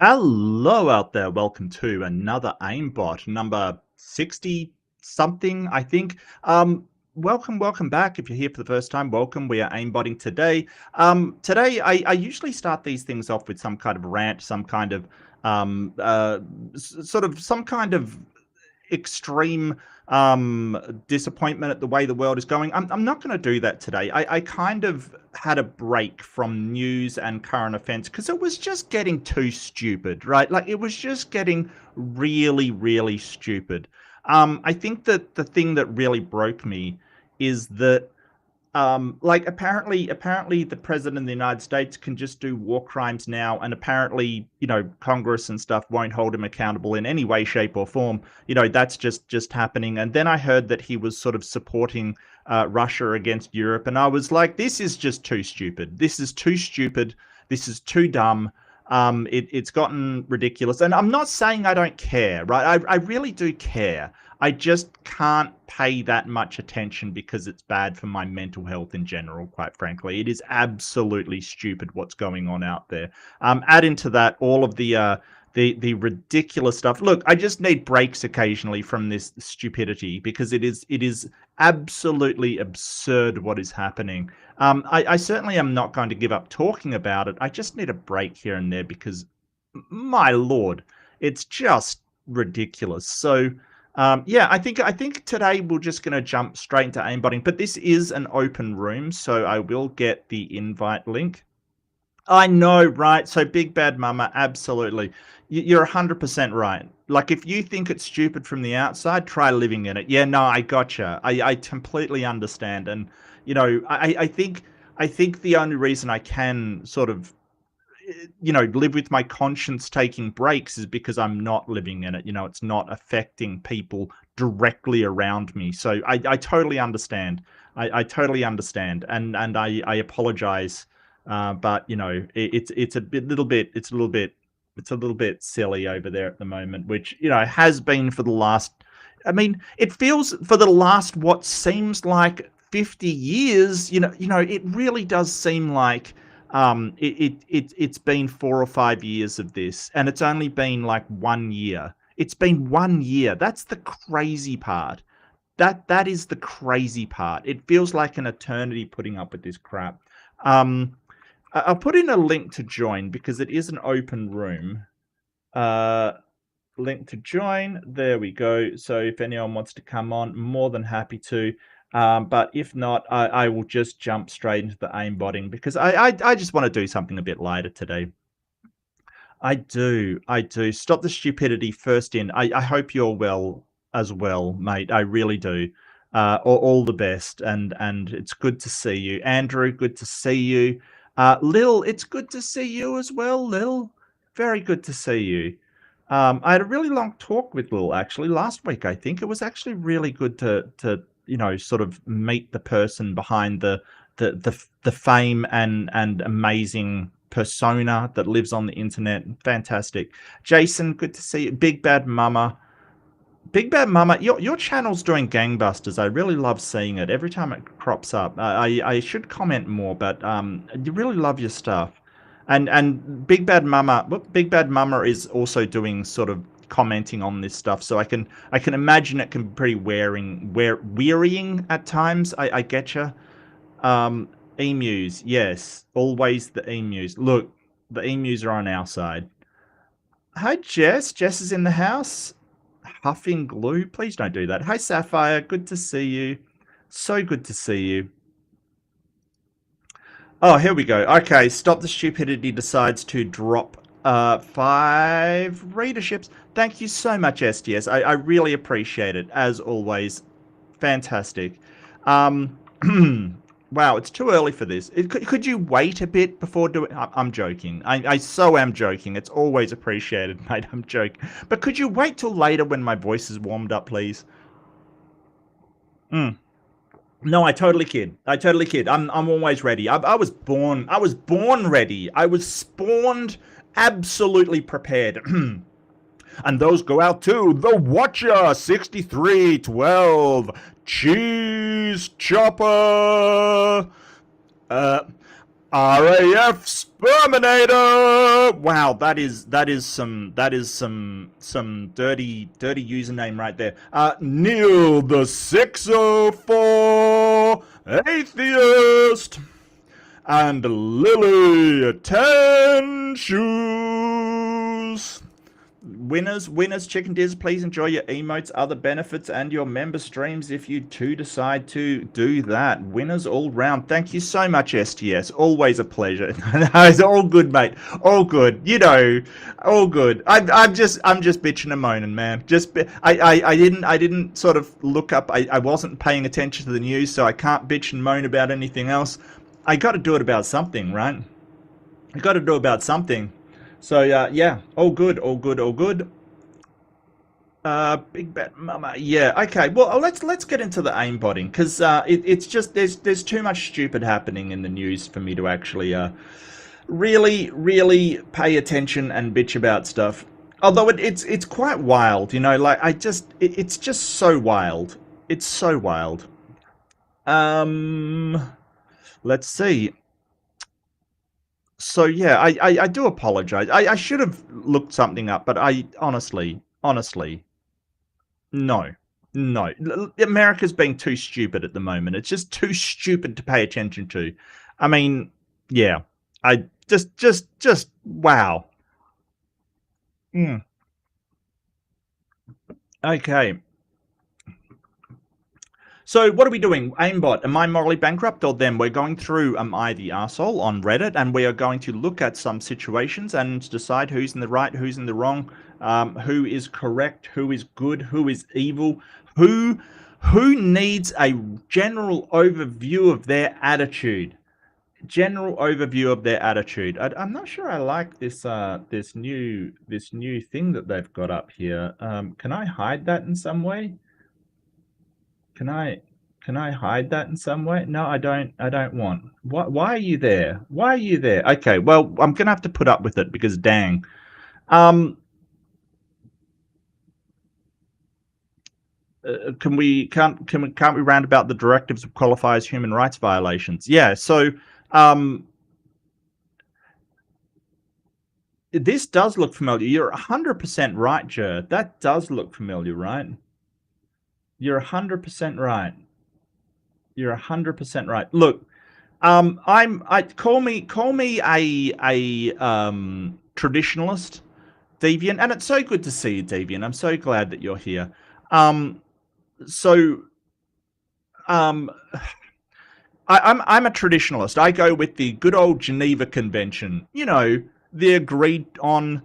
Hello out there. Welcome to another AIMBOT, number 60 something, I think. Welcome back. If you're here for the first time, welcome. We are aimbotting today. Today, I usually start these things off with some kind of rant, some kind of sort of some kind of extreme disappointment at the way the world is going. I'm not going to do that today. I kind of had a break from news and current events because it was just getting too stupid, right? Like it was just getting really stupid. I think that the thing that really broke me is that like apparently the president of the United States can just do war crimes now, and apparently, Congress and stuff won't hold him accountable in any way, shape, or form. That's just happening. And then I heard that he was sort of supporting Russia against Europe, and I was like, this is just too stupid. This is too stupid. This is too dumb. It's gotten ridiculous, and I'm not saying I don't care, right? I really do care. I just can't pay that much attention because it's bad for my mental health in general, quite frankly. It is absolutely stupid what's going on out there. Add into that all of the ridiculous stuff. Look, I just need breaks occasionally from this stupidity because it is absolutely absurd what is happening. I certainly am not going to give up talking about it. I just need a break here and there because, my lord, it's just ridiculous. So, yeah, I think today we're just going to jump straight into aimbotting, but this is an open room, so I will get the invite link. I know, right? So Big Bad Mama, absolutely. You're 100% right. Like, if you think it's stupid from the outside, try living in it. Yeah, no, I gotcha. I completely understand. And, I think the only reason I can sort of live with my conscience taking breaks is because I'm not living in it. It's not affecting people directly around me. So I totally understand. I totally understand, and I apologize. But it's a little bit silly over there at the moment, which has been for the last. I mean, it feels for the last what seems like 50 years. It really does seem like it's been 4 or 5 years of this, and it's only been like 1 year. It's been 1 year. That's the crazy part. That is the crazy part. It feels like an eternity putting up with this crap. I'll put in a link to join because it is an open room. Link to join. There we go. So if anyone wants to come on, more than happy to. But if not, I will just jump straight into the aimbotting because I just want to do something a bit lighter today. I do. Stop the stupidity first in. I hope you're well as well, mate. I really do. All the best, and it's good to see you. Andrew, good to see you. Lil, it's good to see you as well, Lil. Very good to see you. I had a really long talk with Lil actually last week. I think it was actually really good to sort of meet the person behind the fame and amazing persona that lives on the internet. Fantastic. Jason, good to see you. Big Bad Mama. Big Bad Mama, your channel's doing gangbusters. I really love seeing it. Every time it crops up. I should comment more, but you really love your stuff. And Big Bad Mama is also doing sort of commenting on this stuff, so I can imagine it can be pretty wearying at times. I getcha. Emus, yes, always the emus. Look, the emus are on our side. Hi, Jess. Jess is in the house. Huffing glue. Please don't do that. Hi, Sapphire. Good to see you. So good to see you. Oh, here we go. Okay, Stop the Stupidity decides to drop 5 readerships. Thank you so much, STS. I really appreciate it, as always. Fantastic. Wow, it's too early for this. Could you wait a bit before doing... I'm joking. I so am joking. It's always appreciated, mate. I'm joking. But could you wait till later when my voice is warmed up, please? No, I totally kid. I'm always ready. I was born ready. I was spawned absolutely prepared. And those go out to the Watcher 6312 Cheese Chopper. RAF Sperminator. Wow, that is some dirty username right there. Neil the 604 Atheist and Lily 10 Shoes. Winners, Chicken Diz, please enjoy your emotes, other benefits, and your member streams if you too decide to do that. Winners all round. Thank you so much, STS. Always a pleasure. It's all good, mate. All good. You know, all good. I'm just bitching and moaning, man. I didn't sort of look up. I wasn't paying attention to the news, so I can't bitch and moan about anything else. I got to do it about something, right? I got to do it about something. So yeah, all good. Big Bet Mama. Yeah, okay. Well, let's get into the aimbotting because it's just there's too much stupid happening in the news for me to actually really pay attention and bitch about stuff. Although it's quite wild, you know. Like it's just so wild. It's so wild. Let's see. So yeah, I do apologize. I should have looked something up, but I honestly, no. America's being too stupid at the moment. It's just too stupid to pay attention to. I mean, yeah. I just wow. Mm. Okay. So what are we doing? Aimbot, am I morally bankrupt or them? We're going through Am I the Arsehole on Reddit, and we are going to look at some situations and decide who's in the right, who's in the wrong, who is correct, who is good, who is evil, who needs a general overview of their attitude. General overview of their attitude. I'm not sure I like this this new thing that they've got up here. Can I hide that in some way? Can I hide that in some way? No, I don't want. Why are you there? Why are you there? Okay, well, I'm gonna have to put up with it because dang. Can't we round about the directives of qualify as human rights violations? Yeah, so this does look familiar. You're 100% right, Jer. That does look familiar, right? You're 100% right. You're 100% right. Look, I call me a traditionalist, Deviant, and it's so good to see you, Deviant. I'm so glad that you're here. So I'm a traditionalist. I go with the good old Geneva Convention. You know, the agreed on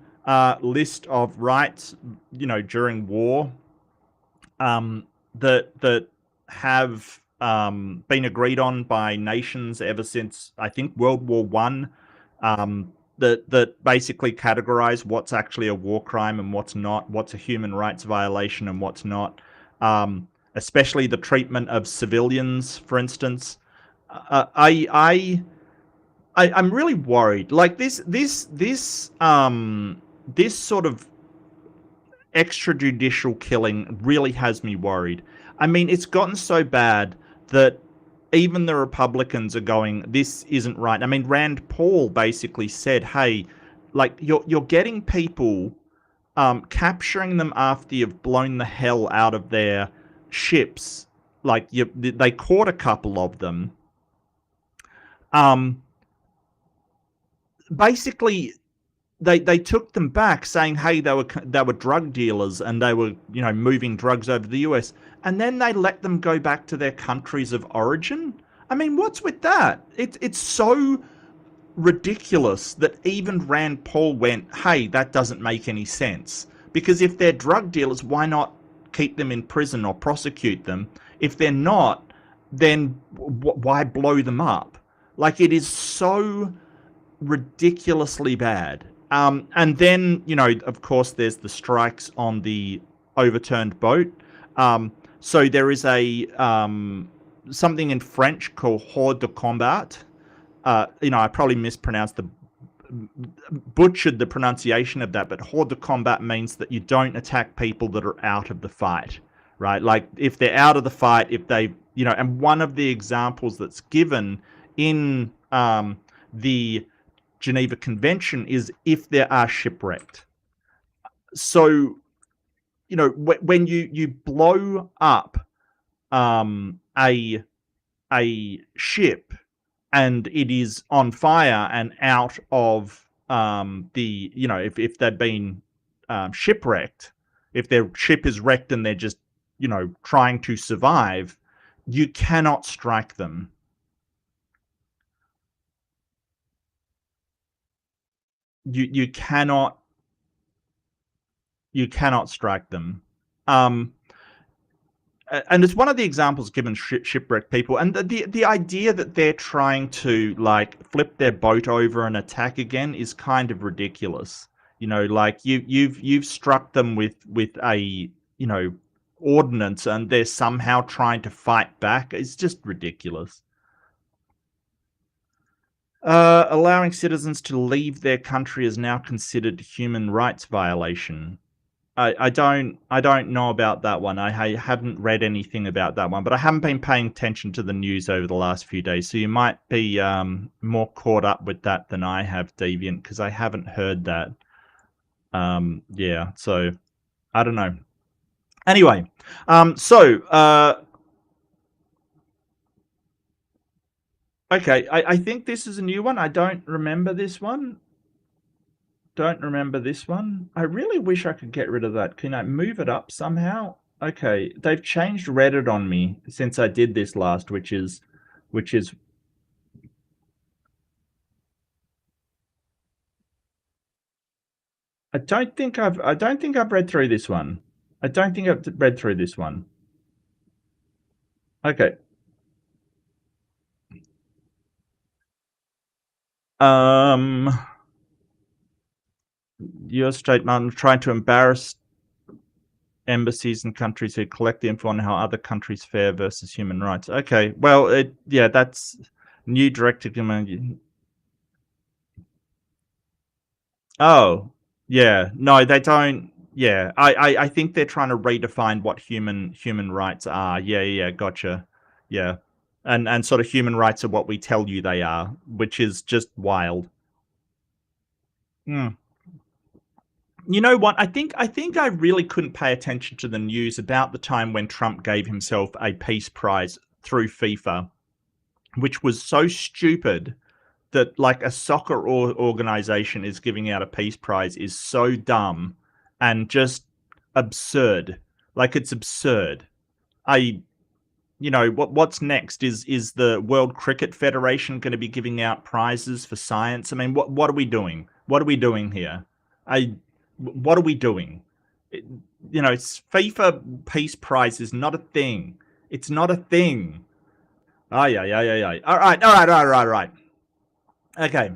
list of rights. You know, during war. That have been agreed on by nations ever since I think World War One. That basically categorize what's actually a war crime and what's not, what's a human rights violation and what's not. Especially the treatment of civilians, for instance. I'm really worried. Like this sort of extrajudicial killing really has me worried. I mean, it's gotten so bad that even the Republicans are going, this isn't right. I mean, Rand Paul basically said, hey, like you're getting people, capturing them after you've blown the hell out of their ships. Like they caught a couple of them. Basically, they took them back, saying, hey, they were drug dealers and they were, you know, moving drugs over the US, and then they let them go back to their countries of origin. I mean, what's with that? It's so ridiculous that even Rand Paul went, hey, that doesn't make any sense, because if they're drug dealers, why not keep them in prison or prosecute them? If they're not, then why blow them up? Like, it is so ridiculously bad. And then, you know, of course, there's the strikes on the overturned boat. So there is a something in French called hors de combat. You know, I probably butchered the pronunciation of that, but hors de combat means that you don't attack people that are out of the fight, right? Like, if they're out of the fight, if they, you know, and one of the examples that's given in the Geneva Convention is if there are shipwrecked. So, you know, when you blow up a ship and it is on fire and out of the, you know, if they've been shipwrecked, if their ship is wrecked and they're just, you know, trying to survive, you cannot strike them. You cannot strike them. And it's one of the examples given shipwrecked people, and the idea that they're trying to like flip their boat over and attack again is kind of ridiculous. You know, like you've struck them with a, you know, ordnance, and they're somehow trying to fight back. It's just ridiculous. Allowing citizens to leave their country is now considered human rights violation. I don't know about that one. I haven't read anything about that one, but I haven't been paying attention to the news over the last few days. So you might be more caught up with that than I have, Deviant, because I haven't heard that. Yeah, so I don't know. Anyway, okay, I think this is a new one. I don't remember this one. Don't remember this one. I really wish I could get rid of that. Can I move it up somehow? Okay, they've changed Reddit on me since I did this last, which is I don't think I've read through this one. I don't think I've read through this one. Okay. U.S. State Mountain trying to embarrass embassies and countries who collect the info on how other countries fare versus human rights. Okay, well, yeah, that's new directive. Oh, yeah, no, they don't. Yeah, I think they're trying to redefine what human rights are. Yeah, gotcha. Yeah, and sort of human rights are what we tell you they are, which is just wild. Mm. You know what? I think I really couldn't pay attention to the news about the time when Trump gave himself a peace prize through FIFA, which was so stupid that like a soccer organization is giving out a peace prize is so dumb and just absurd. Like it's absurd. You know, what's next? Is the World Cricket Federation going to be giving out prizes for science? I mean, what are we doing? What are we doing here? What are we doing? You know, it's FIFA Peace Prize is not a thing. It's not a thing. Yeah. All right. Okay.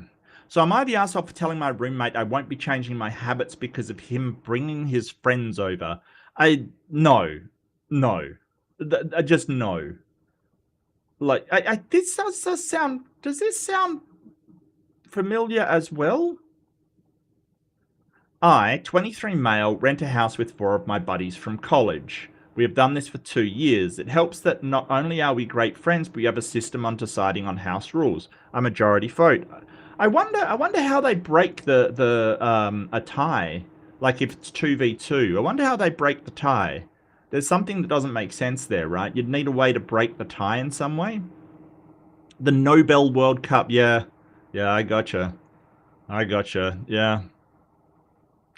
So am I the asshole for telling my roommate I won't be changing my habits because of him bringing his friends over? No. Just no. Like, this does sound. Does this sound familiar as well? I, 23 male, rent a house with 4 of my buddies from college. We have done this for 2 years. It helps that not only are we great friends, but we have a system on deciding on house rules. A majority vote. I wonder how they break a tie. Like if it's 2v2. I wonder how they break the tie. There's something that doesn't make sense there, right? You'd need a way to break the tie in some way. The Nobel World Cup, yeah. Yeah, I gotcha. Yeah.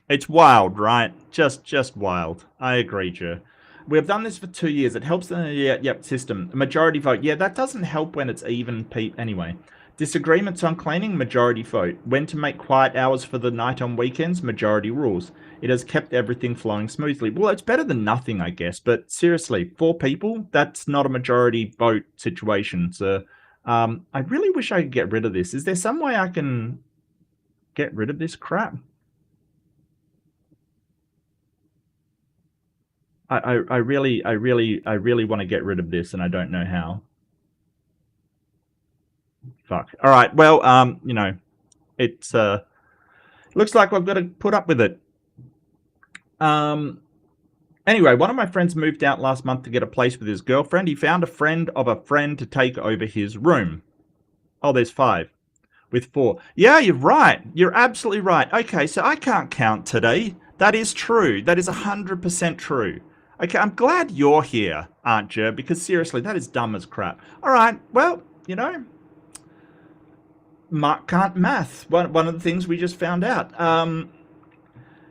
It's wild, right? Just wild. I agree, Joe. We have done this for 2 years. It helps in the system. A majority vote. Yeah, that doesn't help when it's even. Anyway. Disagreements on cleaning, majority vote. When to make quiet hours for the night on weekends, majority rules. It has kept everything flowing smoothly. Well, it's better than nothing, I guess. But seriously, 4 people? That's not a majority vote situation. So I really wish I could get rid of this. Is there some way I can get rid of this crap? I really want to get rid of this, and I don't know how. Fuck. All right. Well, you know, it's looks like I've got to put up with it. Anyway, one of my friends moved out last month to get a place with his girlfriend. He found a friend of a friend to take over his room. Oh, there's 5. with 4. Yeah, you're right. You're absolutely right. Okay, so I can't count today. That is true. That is 100% true. Okay, I'm glad you're here, aren't you? Because seriously, that is dumb as crap. All right, well, you know, Mark can't math. One of the things we just found out.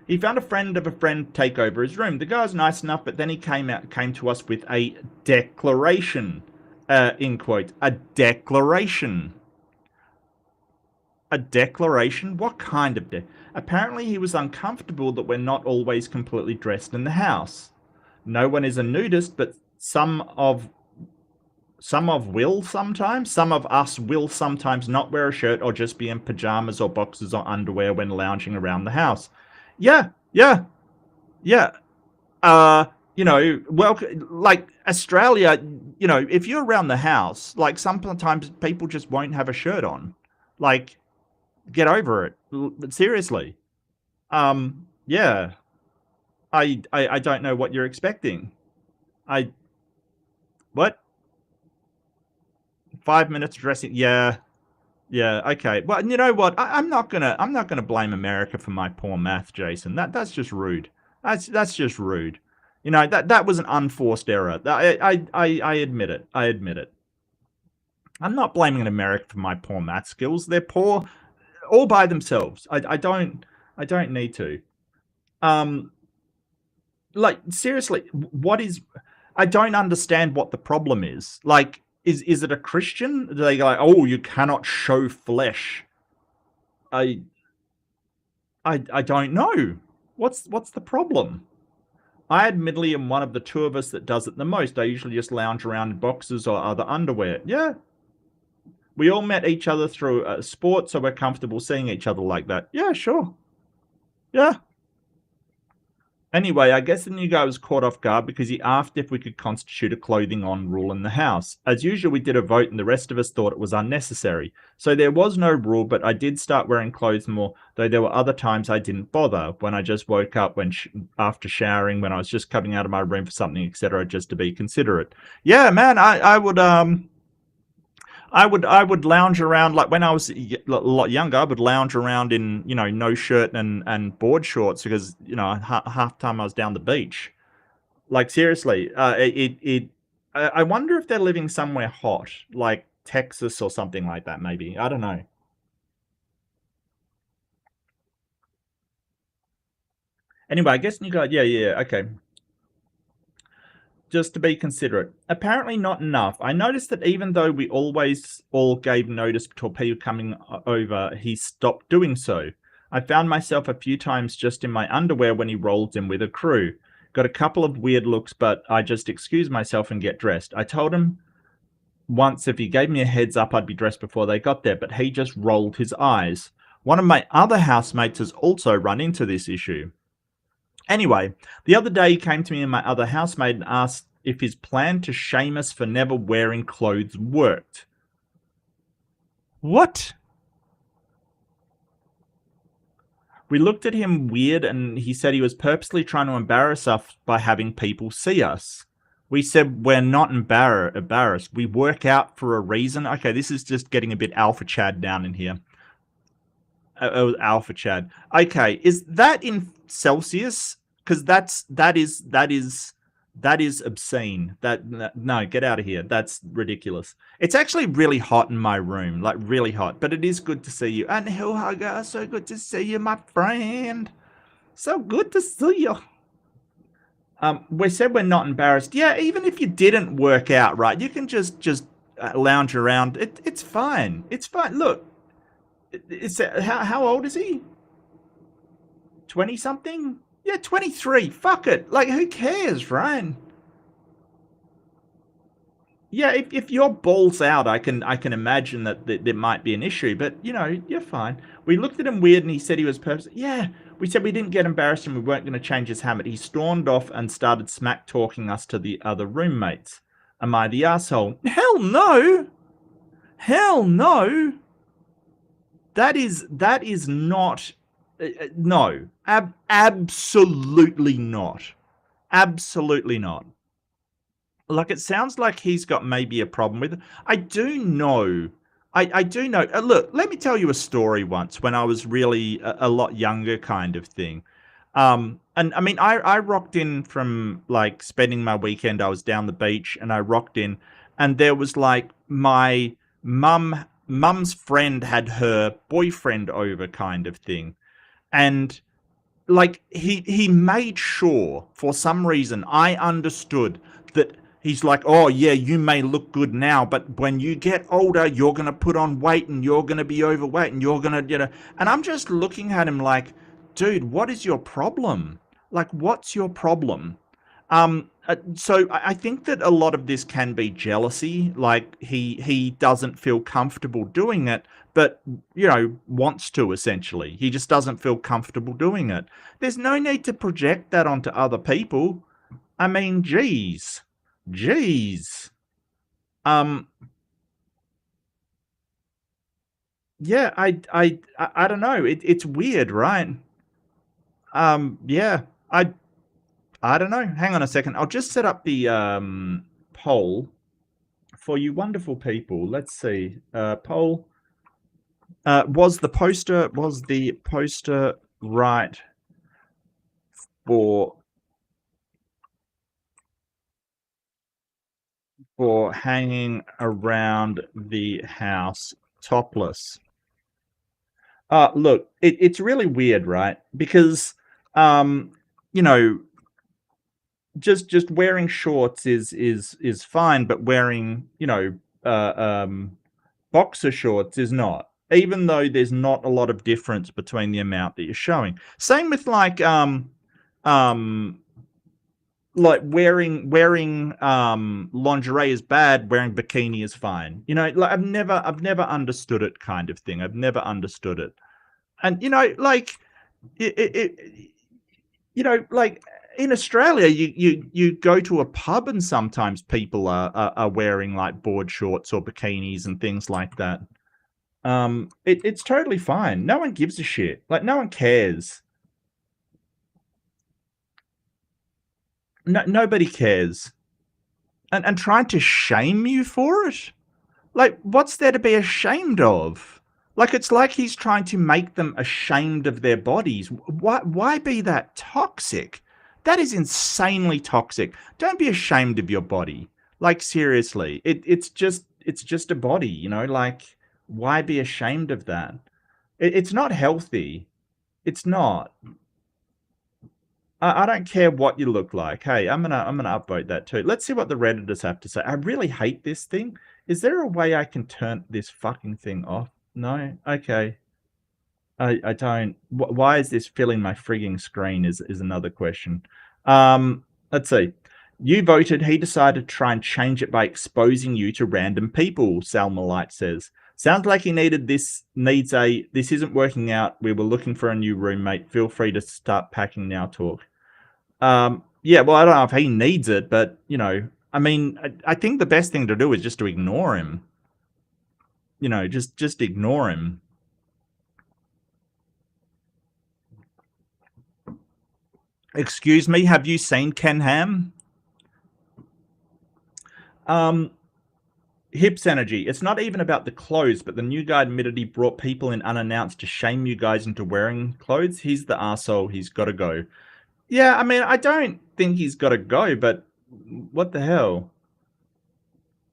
He found a friend of a friend take over his room. The guy was nice enough, but then he came to us with a declaration. In quote, a declaration. A declaration? What kind of Apparently he was uncomfortable that we're not always completely dressed in the house. No one is a nudist, but some of will sometimes. Some of us will sometimes not wear a shirt or just be in pajamas or boxers or underwear when lounging around the house. Yeah. You know, well, like Australia, you know, if you're around the house, like sometimes people just won't have a shirt on. Like, get over it. But seriously. Yeah. I don't know what you're expecting. What? 5 minutes dressing? Yeah. Okay. Well, you know what? I'm not gonna blame America for my poor math, Jason. That's just rude. That's just rude. You know, that was an unforced error. I admit it. I admit it. I'm not blaming America for my poor math skills. They're poor all by themselves. I don't need to. Like seriously, I don't understand what the problem is. Like, is it a Christian? Do they go like, oh, you cannot show flesh? I don't know. What's the problem? I admittedly am one of the two of us that does it the most. I usually just lounge around in boxers or other underwear. Yeah. We all met each other through sport, so we're comfortable seeing each other like that. Yeah, sure. Yeah. Anyway, I guess the new guy was caught off guard because he asked if we could constitute a clothing on rule in the house. As usual, we did a vote and the rest of us thought it was unnecessary. So there was no rule, but I did start wearing clothes more, though there were other times I didn't bother, when I just woke up after showering, when I was just coming out of my room for something, etc., just to be considerate. Yeah, man, I would lounge around, like when I was a lot younger, I would lounge around in, you know, no shirt and board shorts because, you know, half the time I was down the beach. Like seriously, I wonder if they're living somewhere hot, like Texas or something like that, maybe. I don't know. Anyway, I guess you got, yeah, okay. Just to be considerate. Apparently not enough. I noticed that even though we always all gave notice to people coming over, he stopped doing so. I found myself a few times just in my underwear when he rolled in with a crew. Got a couple of weird looks, but I just excused myself and get dressed. I told him once if he gave me a heads up, I'd be dressed before they got there, but he just rolled his eyes. One of my other housemates has also run into this issue. Anyway, the other day he came to me and my other housemate and asked if his plan to shame us for never wearing clothes worked. What? We looked at him weird and he said he was purposely trying to embarrass us by having people see us. We said we're not embarrassed. We work out for a reason. Okay, this is just getting a bit alpha Chad down in here. Alpha Chad. Okay, is that in Celsius? Because that is obscene. No, get out of here. That's ridiculous. It's actually really hot in my room, like really hot. But it is good to see you. And Hill Hugger, so good to see you, my friend. So good to see you. We said we're not embarrassed. Yeah, even if you didn't work out right, you can just lounge around. It's fine. It's fine. Look. How old is he? 20 something? Yeah, 23. Fuck it. Like, who cares, right? Yeah, if you're balls out, I can imagine that there might be an issue, but you know, you're fine. We looked at him weird and he said he was purposely. Yeah, we said we didn't get embarrassed and we weren't going to change his habit. He stormed off and started smack talking us to the other roommates. Am I the asshole? Hell no. Hell no. That is not, no, absolutely not. Absolutely not. Like, it sounds like he's got maybe a problem with it. I do know I do know. Look, let me tell you a story once when I was really a lot younger, kind of thing. And I mean, I rocked in from like spending my weekend. I was down the beach and I rocked in, and there was like my mum's friend had her boyfriend over, kind of thing, and like he made sure for some reason I understood that he's like, oh yeah, you may look good now, but when you get older you're gonna put on weight and you're gonna be overweight and you're gonna, and I'm just looking at him like, dude, what is your problem? Like, what's your problem? So I think that a lot of this can be jealousy. Like he doesn't feel comfortable doing it, but wants to. Essentially, he just doesn't feel comfortable doing it. There's no need to project that onto other people. I mean, geez. Um, yeah, I don't know. It's weird, right? Yeah, I don't know. Hang on a second. I'll just set up the poll for you wonderful people. Let's see. Poll. Was the poster right for hanging around the house topless? Look, it's really weird, right? Because you know, just wearing shorts is fine, but wearing, boxer shorts is not. Even though there's not a lot of difference between the amount that you're showing. Same with um like wearing lingerie is bad, wearing bikini is fine. Like I've never understood it, kind of thing. I've never understood it. And like it like in Australia, you go to a pub and sometimes people are wearing like board shorts or bikinis and things like that. It's totally fine. No one gives a shit. Like no one cares. Nobody cares. And trying to shame you for it? Like, what's there to be ashamed of? Like, it's like he's trying to make them ashamed of their bodies. Why be that toxic? That is insanely toxic. Don't be ashamed of your body. Like, seriously. It's just a body, like, why be ashamed of that? It's not healthy. It's not. I don't care what you look like. Hey, I'm gonna upvote that too. Let's see what the Redditors have to say. I really hate this thing. Is there a way I can turn this fucking thing off? No? Okay. I don't. Why is this filling my frigging screen is another question. Let's see. You voted, he decided to try and change it by exposing you to random people, Salma Light says. Sounds like he this isn't working out. We were looking for a new roommate. Feel free to start packing now talk. Yeah, well, I don't know if he needs it, but, I mean, I think the best thing to do is just to ignore him. Just ignore him. Excuse me, have you seen Ken Ham? Hips Energy. It's not even about the clothes, but the new guy admitted he brought people in unannounced to shame you guys into wearing clothes. He's the arsehole. He's got to go. Yeah, I mean, I don't think he's got to go, but what the hell?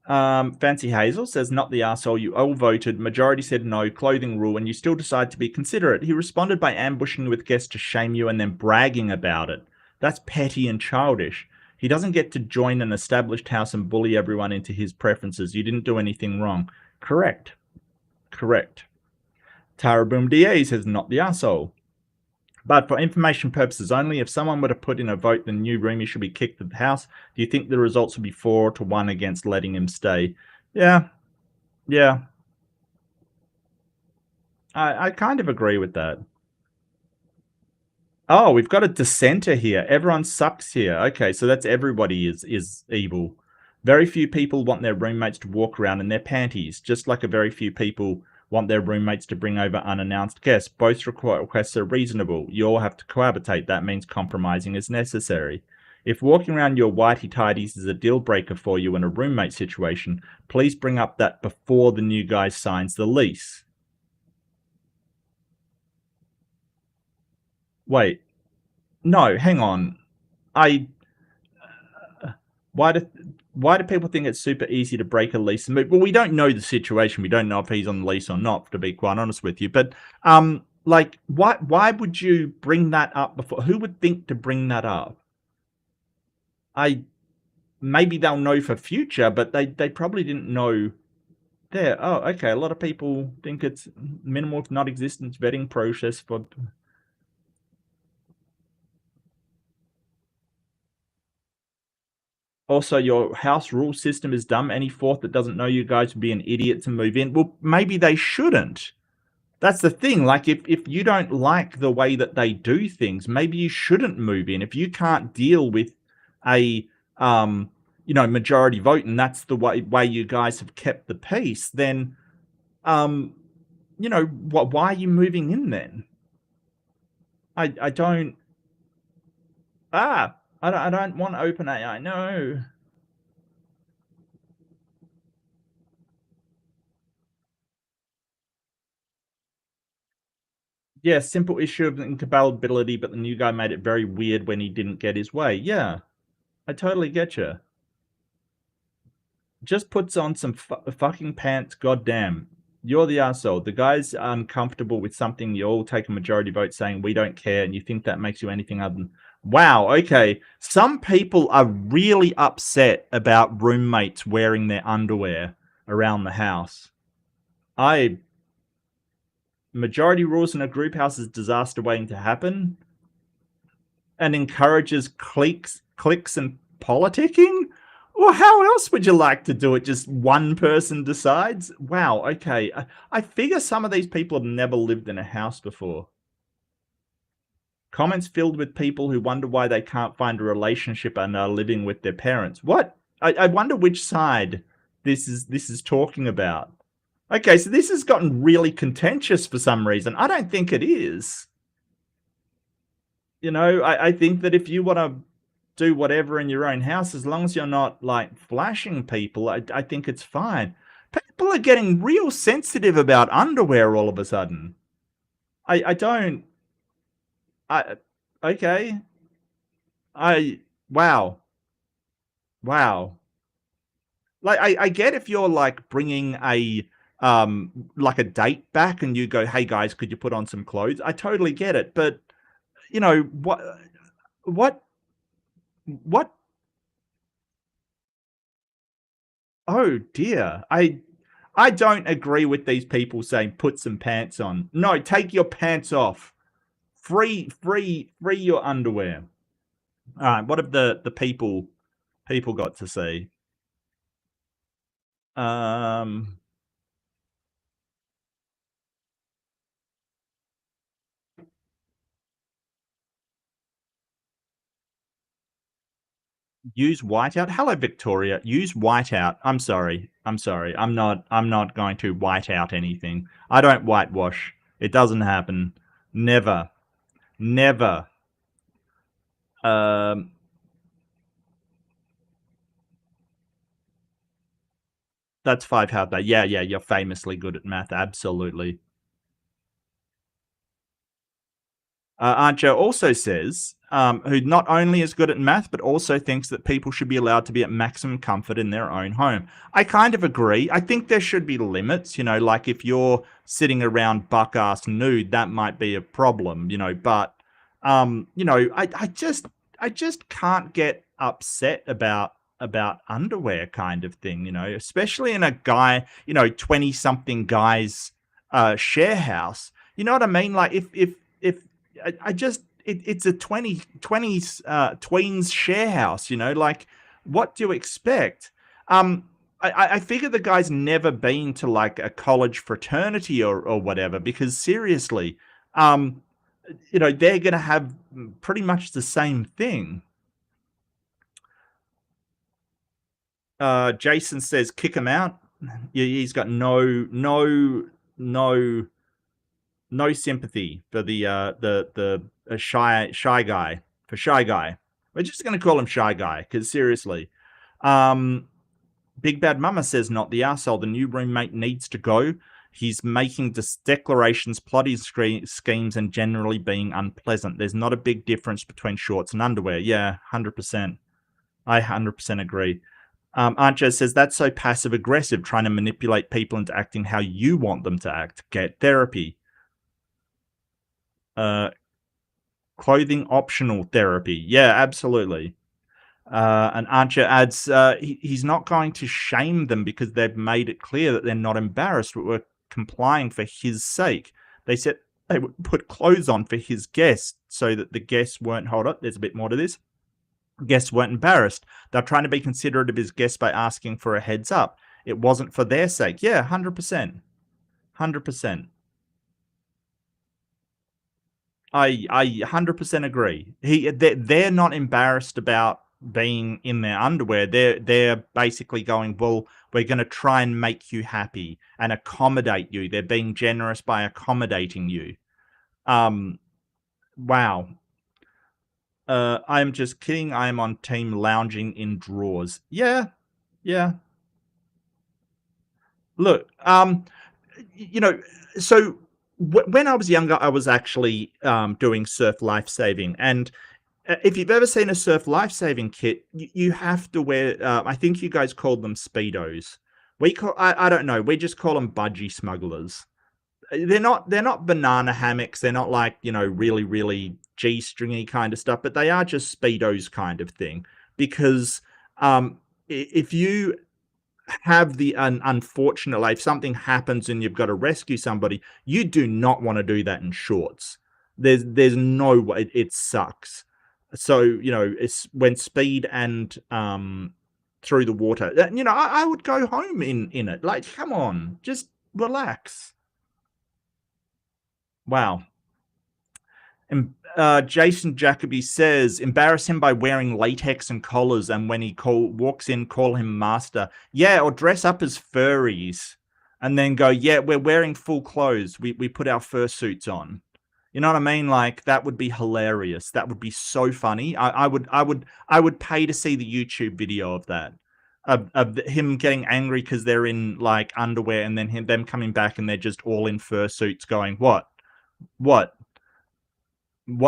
Fancy Hazel says, not the arsehole. You all voted. Majority said no, clothing rule, and you still decide to be considerate. He responded by ambushing with guests to shame you and then bragging about it. That's petty and childish. He doesn't get to join an established house and bully everyone into his preferences. You didn't do anything wrong. Correct. Taraboom DA says, not the arsehole. But for information purposes only, if someone were to put in a vote the new roomie should be kicked of the house, do you think the results would be 4-1 against letting him stay? Yeah. I kind of agree with that. Oh, we've got a dissenter here. Everyone sucks here. Okay, so that's everybody is evil. Very few people want their roommates to walk around in their panties, just like a very few people want their roommates to bring over unannounced guests. Both requests are reasonable. You all have to cohabitate. That means compromising is necessary. If walking around your whitey tidies is a deal breaker for you in a roommate situation, please bring up that before the new guy signs the lease. Wait, no, hang on. I why do why do people think it's super easy to break a lease and move? Well, we don't know the situation. We don't know if he's on the lease or not, to be quite honest with you. But like, why would you bring that up before? Who would think to bring that up? I maybe they'll know for future, but they probably didn't know there. Oh, okay. A lot of people think it's minimal, if not existence, vetting process for. Also, your house rule system is dumb. Any fourth that doesn't know you guys would be an idiot to move in. Well, maybe they shouldn't. That's the thing. Like, if you don't like the way that they do things, maybe you shouldn't move in. If you can't deal with a majority vote, and that's the way you guys have kept the peace, then why are you moving in then? I don't I don't want open AI. No. Yeah, simple issue of incompatibility, but the new guy made it very weird when he didn't get his way. Yeah, I totally get you. Just puts on some fucking pants. Goddamn, you're the asshole. The guy's uncomfortable with something. You all take a majority vote saying we don't care, and you think that makes you anything other than. Wow. Okay. Some people are really upset about roommates wearing their underwear around the house. Majority rules in a group house is disaster waiting to happen, and encourages cliques and politicking. Well, how else would you like to do it? Just one person decides? Wow, okay. I figure some of these people have never lived in a house before. Comments filled with people who wonder why they can't find a relationship and are living with their parents. What? I wonder which side this is talking about. Okay, so this has gotten really contentious for some reason. I don't think it is. I think that if you want to do whatever in your own house, as long as you're not like flashing people, I think it's fine. People are getting real sensitive about underwear all of a sudden. I don't. Okay. Wow. Like I get if you're like bringing a like a date back and you go, hey guys, could you put on some clothes? I totally get it, but what what oh dear. I don't agree with these people saying put some pants on. No, take your pants off. Free your underwear. All right, what have the people got to say? Use whiteout. Hello, Victoria. Use whiteout. I'm sorry. I'm not going to white out anything. I don't whitewash. It doesn't happen. Never. Never. That's 5 how that. Yeah, you're famously good at math. Absolutely. Archer also says, who not only is good at math, but also thinks that people should be allowed to be at maximum comfort in their own home. I kind of agree. I think there should be limits, like if you're sitting around buck-ass nude, that might be a problem, but, I just can't get upset about underwear kind of thing, especially in a guy, 20-something guy's share house. You know what I mean? Like if it's a 20s tweens share house, like what do you expect? I figure the guy's never been to like a college fraternity or whatever, because seriously, they're gonna have pretty much the same thing. Jason says kick him out. Yeah, he's got no sympathy for the shy guy. We're just going to call him Shy Guy, because seriously. Big Bad Mama says, not the arsehole. The new roommate needs to go. He's making declarations, plotting schemes, and generally being unpleasant. There's not a big difference between shorts and underwear. Yeah, 100%. I 100% agree. Archer says, that's so passive-aggressive, trying to manipulate people into acting how you want them to act. Get therapy. Clothing optional therapy. Yeah, absolutely. And Archer adds, he's not going to shame them because they've made it clear that they're not embarrassed, but were complying for his sake. They said they would put clothes on for his guests so that the guests weren't, hold up, there's a bit more to this. Guests weren't embarrassed. They're trying to be considerate of his guests by asking for a heads up. It wasn't for their sake. Yeah, 100%. 100%. I 100% agree. They're not embarrassed about being in their underwear. They're basically going, well, we're going to try and make you happy and accommodate you. They're being generous by accommodating you. Wow. I'm just kidding. I am on team lounging in drawers. Yeah. Look, so when I was younger, I was actually doing surf lifesaving, and if you've ever seen a surf lifesaving kit, you have to wear. I think you guys called them speedos. I don't know. We just call them budgie smugglers. They're not banana hammocks. They're not like, really G-stringy kind of stuff, but they are just speedos kind of thing. Because if you have an unfortunate, like if something happens and you've got to rescue somebody, you do not want to do that in shorts. There's no way. It sucks. So it's when speed and through the water. I would go home in it. Like, come on, just relax. Wow. And Jason Jacoby says, embarrass him by wearing latex and collars, and when he walks in, call him master. Yeah, or dress up as furries and then go, yeah, we're wearing full clothes. We put our fursuits on. You know what I mean? Like, that would be hilarious. That would be so funny. I would pay to see the YouTube video of that. Of him getting angry because they're in like underwear, and then them coming back and they're just all in fursuits going, what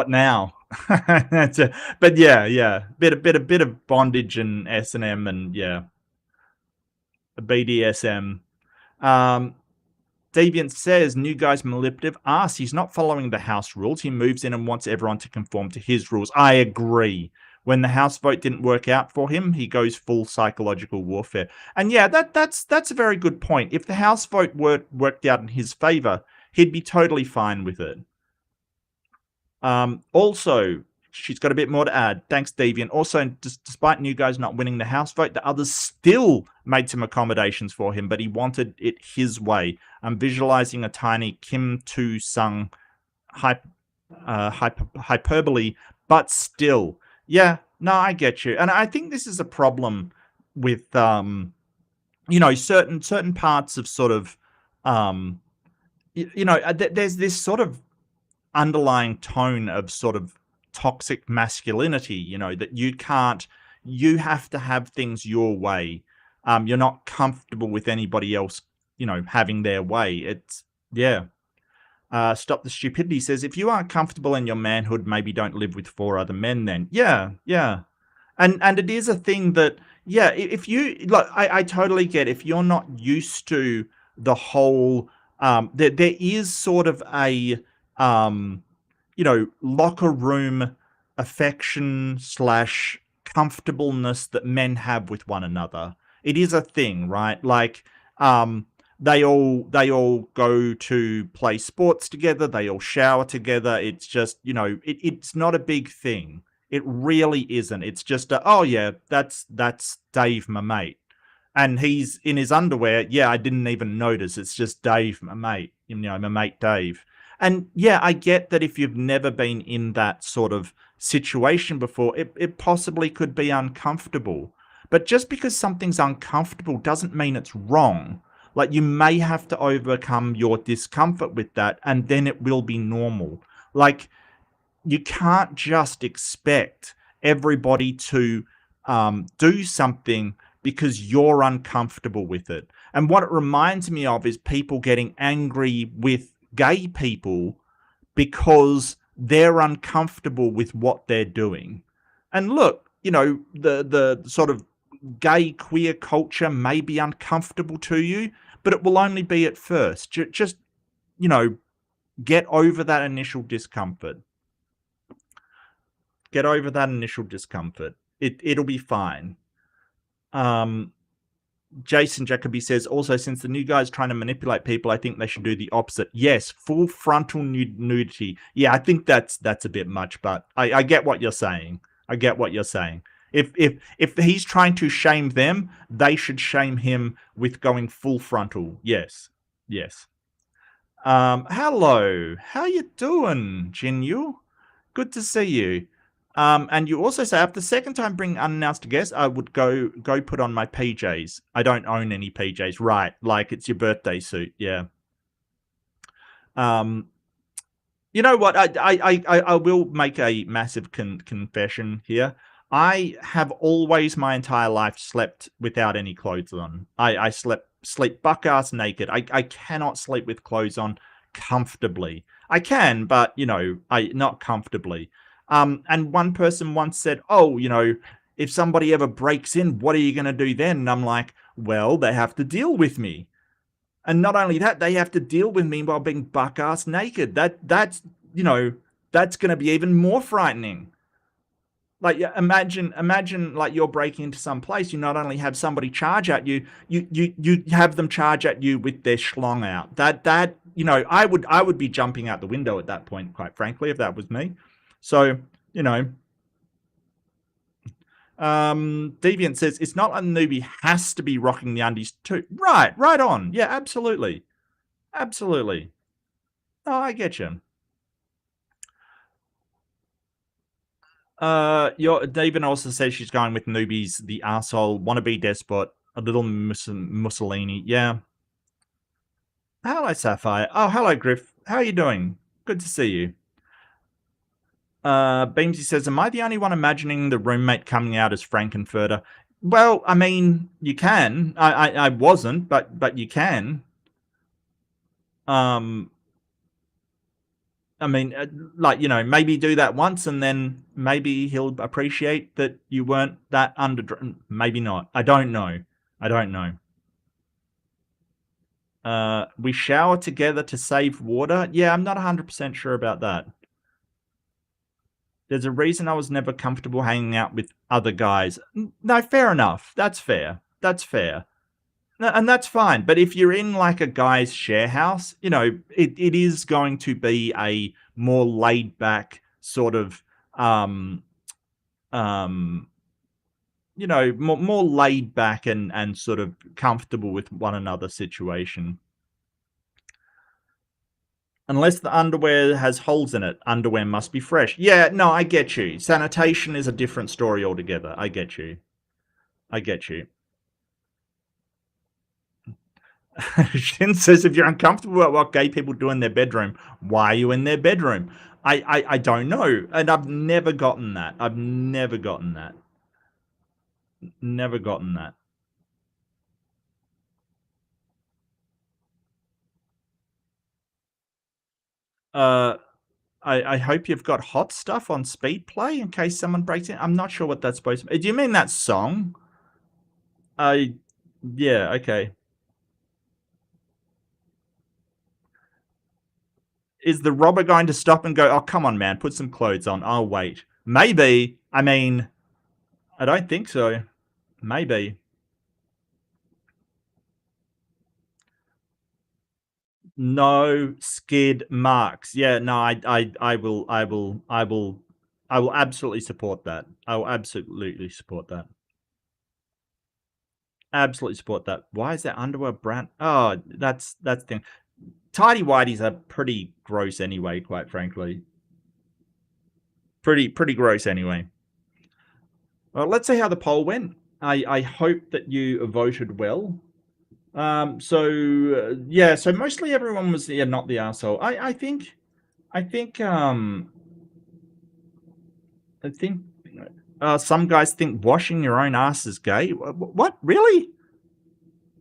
now? But yeah, bit of bondage and S&M and yeah, BDSM. Deviant says, new guy's manipulative. He's not following the house rules. He moves in and wants everyone to conform to his rules. I agree. When the house vote didn't work out for him, he goes full psychological warfare. And yeah, that's a very good point. If the house vote worked out in his favor, he'd be totally fine with it. Also, she's got a bit more to add. Thanks, Deviant. Also, despite new guys not winning the house vote, the others still made some accommodations for him, but he wanted it his way. I'm visualizing a tiny Kim Tu-sung hyperbole, but still. Yeah, no, I get you. And I think this is a problem with, certain parts of sort of, there's this sort of underlying tone of sort of toxic masculinity, that you have to have things your way. You're not comfortable with anybody else, having their way. It's, yeah. Stop the Stupidity says, if you aren't comfortable in your manhood, maybe don't live with 4 other men then. Yeah. And it is a thing that, yeah, if you, like, I totally get, if you're not used to the whole, there is sort of a, locker room affection / comfortableness that men have with one another. It is a thing, right? Like, they all go to play sports together. They all shower together. It's just, it's not a big thing. It really isn't. It's just oh yeah, that's Dave, my mate. And he's in his underwear. Yeah, I didn't even notice. It's just Dave, my mate. My mate Dave. And yeah, I get that if you've never been in that sort of situation before, it possibly could be uncomfortable. But just because something's uncomfortable doesn't mean it's wrong. Like, you may have to overcome your discomfort with that, and then it will be normal. Like, you can't just expect everybody to do something because you're uncomfortable with it. And what it reminds me of is people getting angry with gay people because they're uncomfortable with what they're doing. And look, the sort of gay queer culture may be uncomfortable to you, but it will only be at first. Just, get over that initial discomfort. Get over that initial discomfort. It'll be fine. Jason Jacoby says, also, since the new guy's trying to manipulate people, I think they should do the opposite. Yes, full frontal nudity. Yeah, I think that's a bit much, but I get what you're saying. I get what you're saying. If he's trying to shame them, they should shame him with going full frontal. Yes. Yes. Hello. How you doing, Jinyu? Good to see you. And you also say, after the second time bringing unannounced guests, I would go put on my PJs. I don't own any PJs. Right. Like it's your birthday suit. Yeah. You know what? I will make a massive confession here. I have always my entire life slept without any clothes on. I sleep buck ass naked. I cannot sleep with clothes on comfortably. I can, but not comfortably. And one person once said, oh, if somebody ever breaks in, what are you going to do then? And I'm like, well, they have to deal with me. And not only that, they have to deal with me while being buck ass naked. That's going to be even more frightening. Like, imagine like you're breaking into some place. You not only have somebody charge at you, you have them charge at you with their schlong out. That I would be jumping out the window at that point, quite frankly, if that was me. So, Deviant says, it's not a newbie has to be rocking the undies too. Right on. Yeah, absolutely. Absolutely. Oh, I get you. David also says she's going with newbies, the asshole, wannabe despot, a little Mussolini. Yeah. Hello, Sapphire. Oh, hello, Griff. How are you doing? Good to see you. Beamsy says, am I the only one imagining the roommate coming out as Frankenfurter? Well, I mean, you can. I wasn't, but you can. I mean, maybe do that once and then maybe he'll appreciate that you weren't that maybe not. I don't know. We shower together to save water. Yeah, I'm not 100% sure about that. There's a reason I was never comfortable hanging out with other guys. No, fair enough. That's fair. And that's fine. But if you're in like a guy's share house, it is going to be a more laid back sort of, more laid back and sort of comfortable with one another situation. Unless the underwear has holes in it, underwear must be fresh. Yeah, no, I get you. Sanitation is a different story altogether. I get you. Shin says, if you're uncomfortable about what gay people do in their bedroom, why are you in their bedroom? I don't know. And I've never gotten that. Never gotten that. I hope you've got hot stuff on speed play in case someone breaks in. I'm not sure what that's supposed to be. Do you mean that song? Yeah, okay. Is the robber going to stop and go, oh, come on, man, put some clothes on. I'll wait. Maybe. I mean, I don't think so. Maybe. No skid marks. Yeah, no, I will absolutely support that. I will absolutely support that. Absolutely support that. Why is that underwear brown? Oh, that's the thing. Tidy whities are pretty gross anyway, quite frankly. Pretty gross anyway. Well, let's see how the poll went. I hope that you voted well. So mostly everyone was not the asshole. I think Some guys think washing your own ass is gay. What? Really?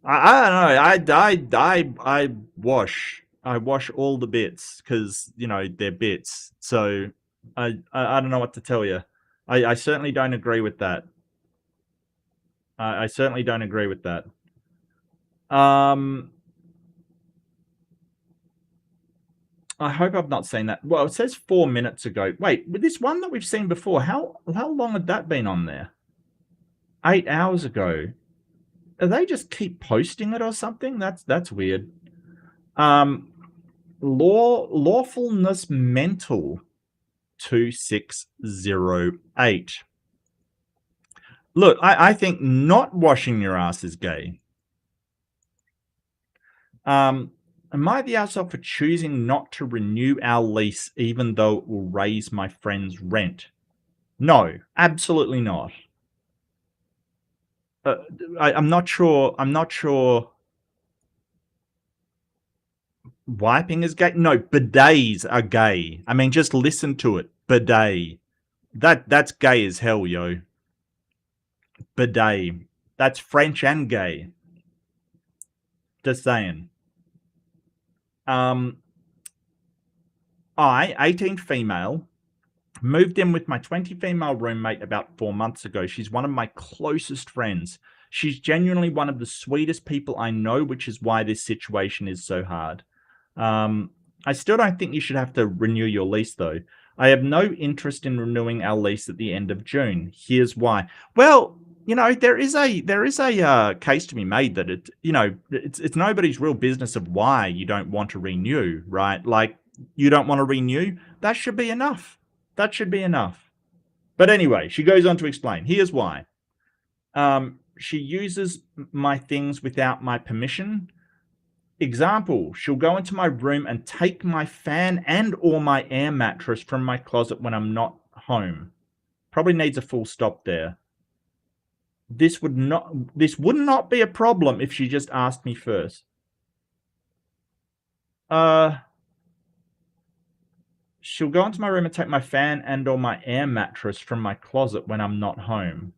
I don't know. I wash. I wash all the bits because they're bits. So I don't know what to tell you. I certainly don't agree with that. I certainly don't agree with that. I hope I've not seen that. Well, it says 4 minutes ago. Wait, with this one that we've seen before, how long had that been on there? 8 hours ago. Do they just keep posting it or something? That's weird. Lawfulness mental 2608. Look, I think not washing your ass is gay. Am I the asshole for choosing not to renew our lease even though it will raise my friend's rent? No, absolutely not. I'm not sure. Wiping is gay? No, bidets are gay. I mean, just listen to it. Bidet. That's gay as hell, yo. Bidet. That's French and gay. Just saying. I, 18 female, moved in with my 20 female roommate about 4 months ago. She's one of my closest friends. She's genuinely one of the sweetest people I know, which is why this situation is so hard. I still don't think you should have to renew your lease, though. I have no interest in renewing our lease at the end of June. Here's why. Well, there is a case to be made that it's nobody's real business of why you don't want to renew, right? Like, you don't want to renew. That should be enough. That should be enough. But anyway, she goes on to explain. Here's why. She uses my things without my permission. Example, she'll go into my room and take my fan and or my air mattress from my closet when I'm not home. Probably needs a full stop there. This would not be a problem if she just asked me first. She'll go into my room and take my fan and or my air mattress from my closet when I'm not home.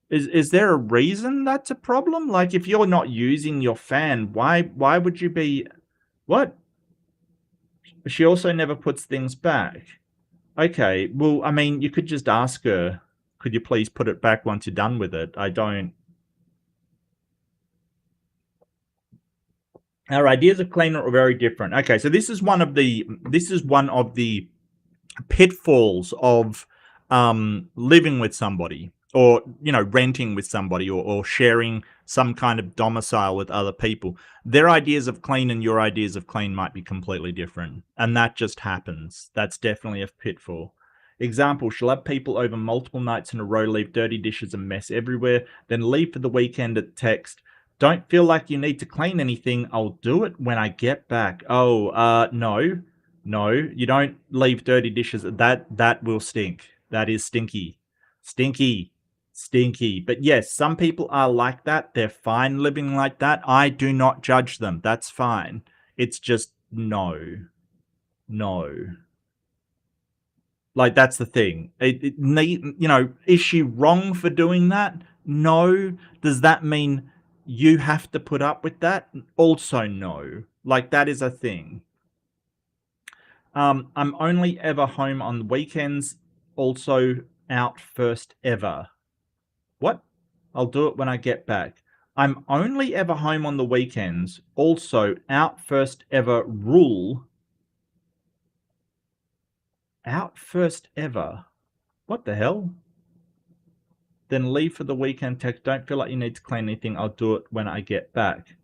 Is there a reason that's a problem? Like, if you're not using your fan, why would you be... What? She also never puts things back. Okay, well, I mean, you could just ask her, could you please put it back once you're done with it? I don't... Our ideas of cleaner are very different. Okay, so this is one of the pitfalls of living with somebody, or renting with somebody, or sharing some kind of domicile with other people. Their ideas of clean and your ideas of clean might be completely different, and that just happens. That's definitely a pitfall. Example, she'll have people over multiple nights in a row, leave dirty dishes and mess everywhere, then leave for the weekend at text, don't feel like you need to clean anything, I'll do it when I get back. Oh, no, you don't leave dirty dishes. That will stink. That is stinky. But yes, some people are like that. They're fine living like that. I do not judge them. That's fine. It's just no. Like, that's the thing. Is she wrong for doing that? No. Does that mean you have to put up with that? Also no. Like, that is a thing. I'm only ever home on weekends. Also out first ever. What? I'll do it when I get back. I'm only ever home on the weekends. Also out first ever rule. Out first ever? What the hell? Then leave for the weekend text. Don't feel like you need to clean anything. I'll do it when I get back.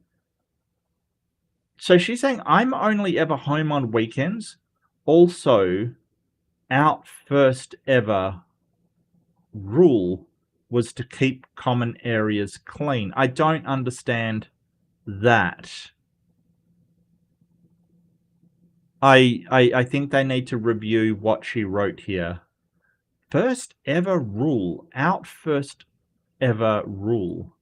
So she's saying I'm only ever home on weekends. Also, out first ever rule was to keep common areas clean. I don't understand that. I think they need to review what she wrote here. First ever rule. Out first ever rule.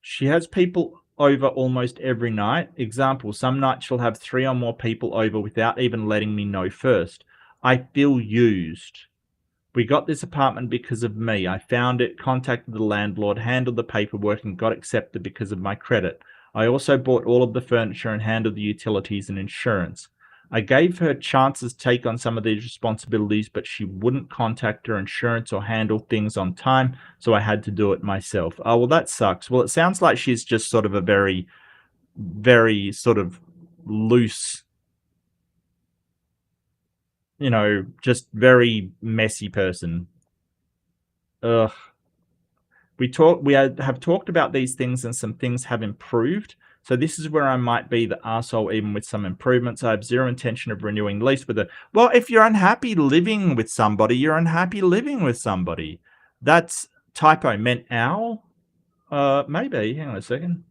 She has people over almost every night. Example, some nights she'll have 3 or more people over without even letting me know first. I feel used. We got this apartment because of me. I found it, contacted the landlord, handled the paperwork, and got accepted because of my credit. I also bought all of the furniture and handled the utilities and insurance. I gave her chances to take on some of these responsibilities, but she wouldn't contact her insurance or handle things on time, so I had to do it myself. Oh, well, that sucks. Well, it sounds like she's just sort of a very, very sort of loose, just very messy person. Ugh. We have talked about these things, and some things have improved. So this is where I might be the arsehole, even with some improvements. I have zero intention of renewing the lease with her. Well, if you're unhappy living with somebody, you're unhappy living with somebody. That's typo meant owl. Maybe. Hang on a second.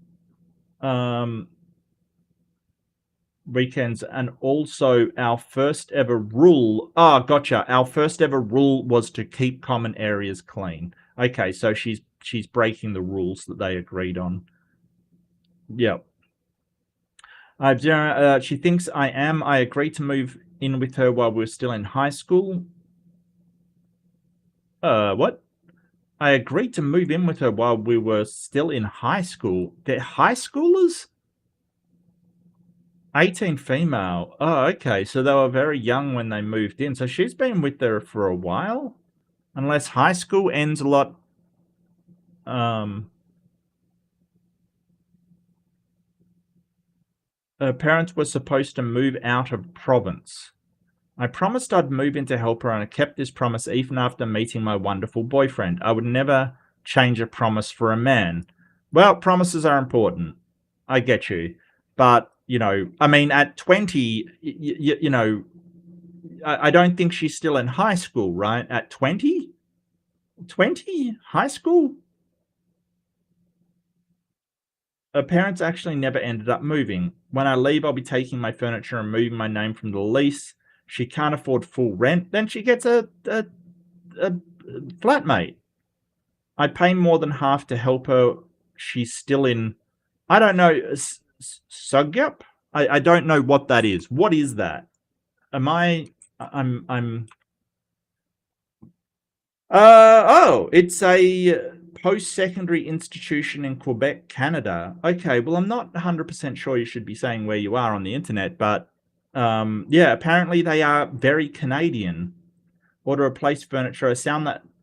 Weekends, and also our first ever rule. Oh, gotcha. Our first ever rule was to keep common areas clean. Okay, so she's breaking the rules that they agreed on. Yep. She thinks I am. I agreed to move in with her while we were still in high school. What? I agreed to move in with her while we were still in high school. They're high schoolers? 18 female. Oh, okay. So they were very young when they moved in. So she's been with her for a while? Unless high school ends a lot. Her parents were supposed to move out of province. I promised I'd move in to help her, and I kept this promise even after meeting my wonderful boyfriend. I would never change a promise for a man. Well, promises are important. I get you. But, I mean, at 20, I don't think she's still in high school, right? At 20? 20? High school? Her parents actually never ended up moving. When I leave, I'll be taking my furniture and moving my name from the lease. She can't afford full rent. Then she gets a flatmate. I pay more than half to help her. She's still in, I don't know, Sugyup? I don't know what that is. What is that? It's a post-secondary institution in Quebec, Canada. Okay, well, I'm not 100% sure you should be saying where you are on the internet, but yeah, apparently they are very Canadian. Or to replace furniture.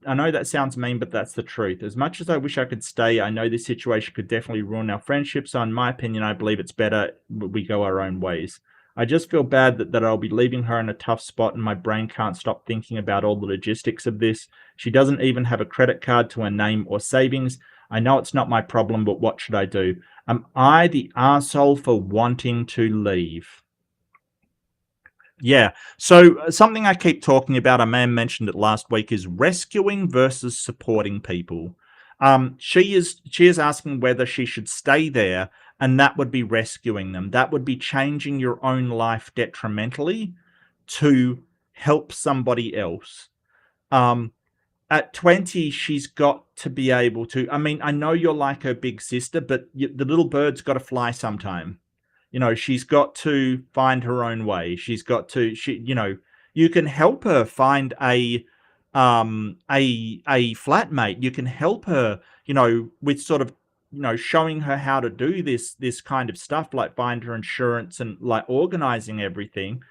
I know that sounds mean, but that's the truth. As much as I wish I could stay, I know this situation could definitely ruin our friendship. So in my opinion, I believe it's better we go our own ways. I just feel bad that I'll be leaving her in a tough spot, and my brain can't stop thinking about all the logistics of this. She doesn't even have a credit card to her name or savings. I know it's not my problem, but what should I do? Am I the arsehole for wanting to leave? Yeah. So something I keep talking about, I may have mentioned it last week, is rescuing versus supporting people. She is asking whether she should stay there, and that would be rescuing them. That would be changing your own life detrimentally to help somebody else. At 20, she's got to be able to. I mean, I know you're like her big sister, but the little bird's got to fly sometime. She's got to find her own way. She's got to, you can help her find a flatmate. You can help her, with sort of, showing her how to do this kind of stuff, like find her insurance and like organizing everything.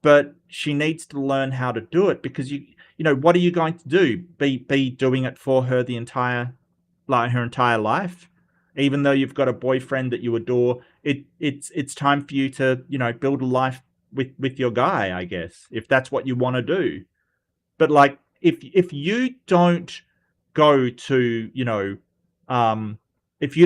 But she needs to learn how to do it, because what are you going to do? Be doing it for her her entire life? Even though you've got a boyfriend that you adore, it's time for you to, build a life with your guy, I guess, if that's what you want to do. But like, if you don't go to, if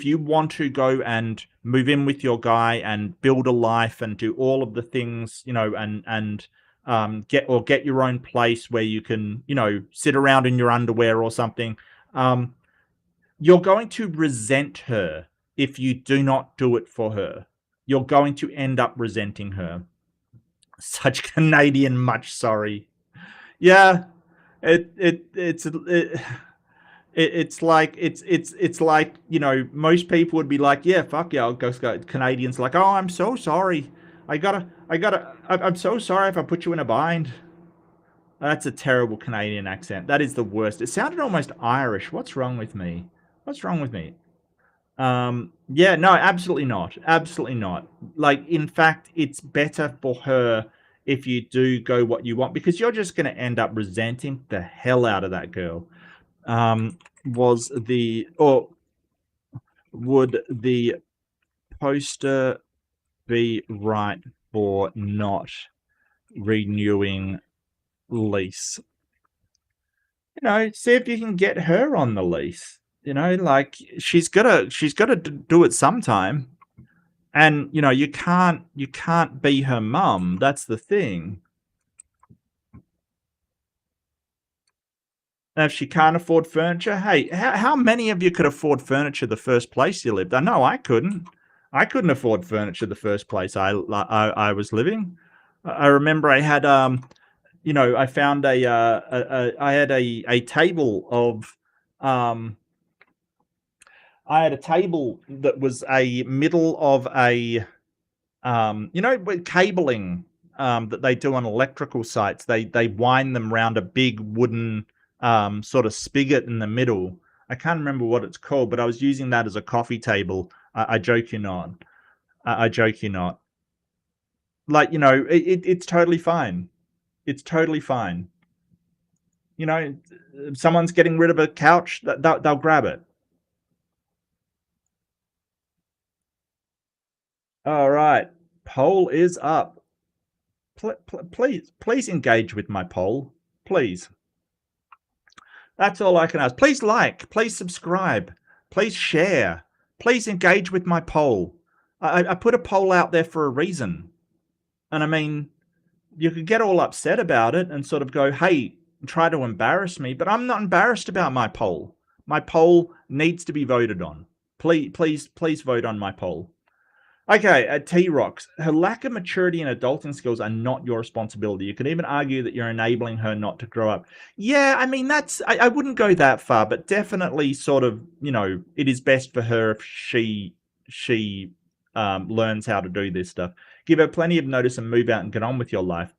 you want to go and move in with your guy and build a life and do all of the things, and get your own place where you can, sit around in your underwear or something, you're going to resent her if you do not do it for her. You're going to end up resenting her. Such Canadian much sorry. Yeah, it's like, most people would be like, yeah, fuck yeah, I'll go. Canadians like, oh, I'm so sorry. I'm so sorry if I put you in a bind. That's a terrible Canadian accent. That is the worst. It sounded almost Irish. What's wrong with me? What's wrong with me? Yeah, no, absolutely not. Absolutely not. Like, in fact, it's better for her if you do go what you want, because you're just going to end up resenting the hell out of that girl. Was the, or would the poster be right for not renewing lease? See if you can get her on the lease. Like, she's gotta do it sometime. And you can't be her mum. That's the thing. And if she can't afford furniture, hey, how many of you could afford furniture the first place you lived? I know I couldn't. I couldn't afford furniture the first place I was living. I remember I had I found I had a table of I had a table that was a middle of a with cabling that they do on electrical sites. They wind them around a big wooden sort of spigot in the middle. I can't remember what it's called, but I was using that as a coffee table. I joke you not. I joke you not. Like, it's totally fine. It's totally fine. If someone's getting rid of a couch, they'll grab it. All right. Poll is up. Please engage with my poll. Please. That's all I can ask. Please like, please subscribe, please share, please engage with my poll. I put a poll out there for a reason. And I mean, you could get all upset about it and sort of go, hey, try to embarrass me, but I'm not embarrassed about my poll. My poll needs to be voted on. Please vote on my poll. Okay, T-Rocks. Her lack of maturity and adulting skills are not your responsibility. You could even argue that you're enabling her not to grow up. Yeah, I mean, I wouldn't go that far, but definitely sort of, it is best for her if she learns how to do this stuff. Give her plenty of notice and move out and get on with your life.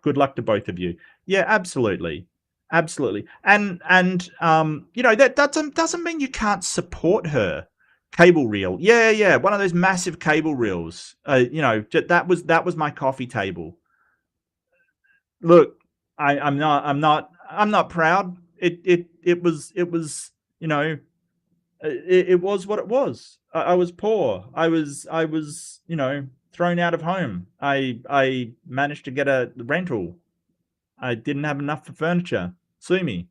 Good luck to both of you. Yeah, absolutely. Absolutely. And that doesn't mean you can't support her. Cable reel. Yeah. One of those massive cable reels. That was my coffee table. Look, I'm not proud. It was what it was. I was poor. I was thrown out of home. I managed to get a rental. I didn't have enough for furniture. Sue me.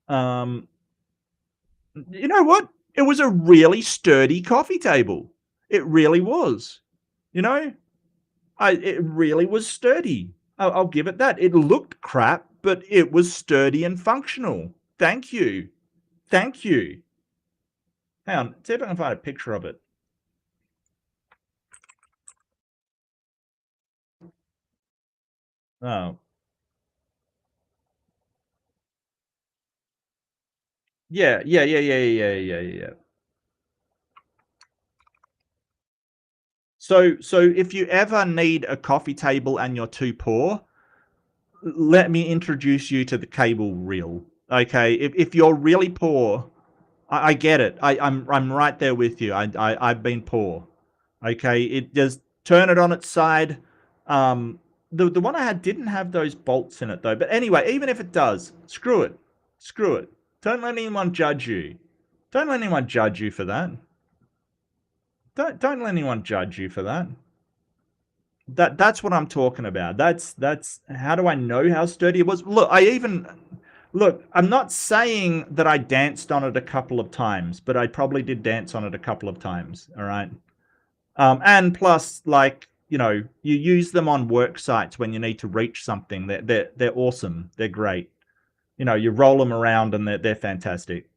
You know what? It was a really sturdy coffee table. It really was. You know, it really was sturdy. I'll give it that. It looked crap, but it was sturdy and functional. Thank you. Thank you. Hang on, see if I can find a picture of it. Oh. Yeah. So if you ever need a coffee table and you're too poor, let me introduce you to the cable reel. Okay, if you're really poor, I get it. I'm right there with you. I've been poor. Okay, it just turn it on its side. The one I had didn't have those bolts in it though. But anyway, even if it does, screw it. Screw it. Don't let anyone judge you. Don't let anyone judge you for that. Don't let anyone judge you for that. That's what I'm talking about. That's how do I know how sturdy it was? Look, I'm not saying that I danced on it a couple of times, but I probably did dance on it a couple of times. All right. And plus, like, you use them on work sites when you need to reach something. They're awesome. They're great. You roll them around and they're fantastic.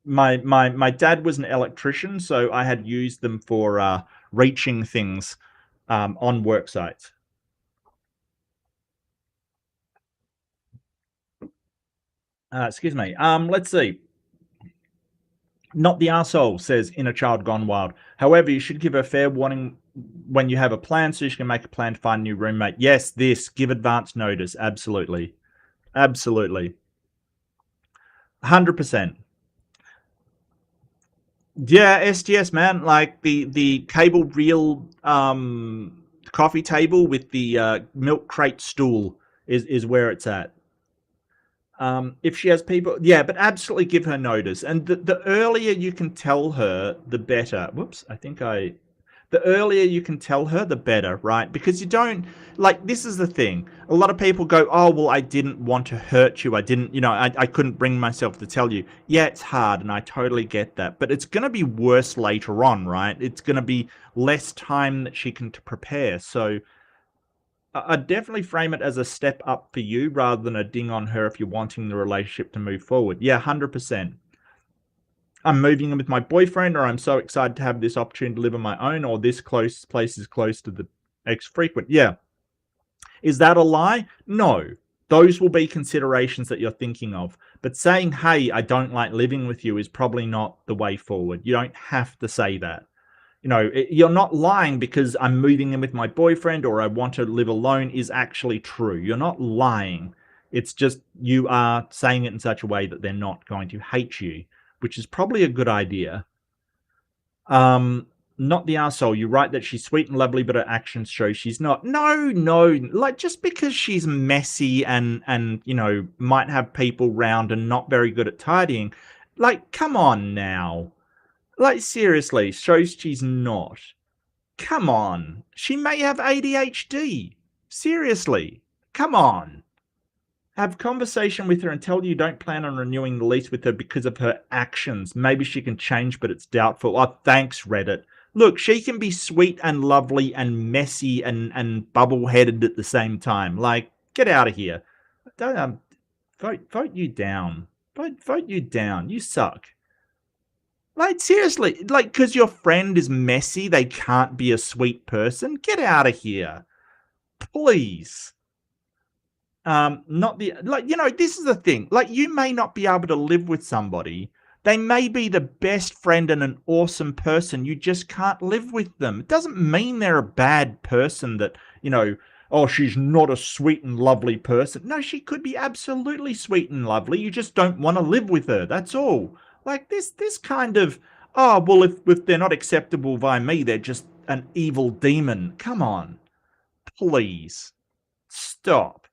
My dad was an electrician, so I had used them for reaching things on work sites. Excuse me. Let's see. Not the arsehole, says Inner Child Gone Wild. However, you should give her fair warning when you have a plan so she can make a plan to find a new roommate. Yes, give advance notice. Absolutely. Absolutely. 100%. Yeah, STS, man. Like the cable reel coffee table with the milk crate stool is where it's at. If she has people, yeah, but absolutely give her notice. And the earlier you can tell her, the better. Whoops, the earlier you can tell her, the better, right? Because you don't, like, this is the thing. A lot of people go, oh, well, I didn't want to hurt you. I didn't, I couldn't bring myself to tell you. Yeah, it's hard, and I totally get that. But it's going to be worse later on, right? It's going to be less time that she can prepare. So I'd definitely frame it as a step up for you rather than a ding on her if you're wanting the relationship to move forward. Yeah, 100%. I'm moving in with my boyfriend, or I'm so excited to have this opportunity to live on my own, or this place is close to the ex-frequent. Yeah. Is that a lie? No. Those will be considerations that you're thinking of. But saying, hey, I don't like living with you is probably not the way forward. You don't have to say that. You're not lying because I'm moving in with my boyfriend or I want to live alone is actually true. You're not lying. It's just you are saying it in such a way that they're not going to hate you, which is probably a good idea. Not the arsehole. You're right that she's sweet and lovely, but her actions show she's not. No. Like, just because she's messy and might have people round and not very good at tidying, like, come on now. Like, seriously, shows she's not. Come on. She may have ADHD. Seriously. Come on. Have conversation with her and tell you don't plan on renewing the lease with her because of her actions. Maybe she can change, but it's doubtful. Oh, thanks, Reddit. Look, she can be sweet and lovely and messy and bubble-headed at the same time. Like, get out of here. Don't vote you down. Vote you down. You suck. Like, seriously, like, because your friend is messy, they can't be a sweet person? Get out of here. Please. Not the, like, this is the thing. Like, you may not be able to live with somebody. They may be the best friend and an awesome person. You just can't live with them. It doesn't mean they're a bad person that, oh, she's not a sweet and lovely person. No, she could be absolutely sweet and lovely. You just don't want to live with her. That's all. Like, this kind of, oh, well, if they're not acceptable by me, they're just an evil demon. Come on. Please. Stop.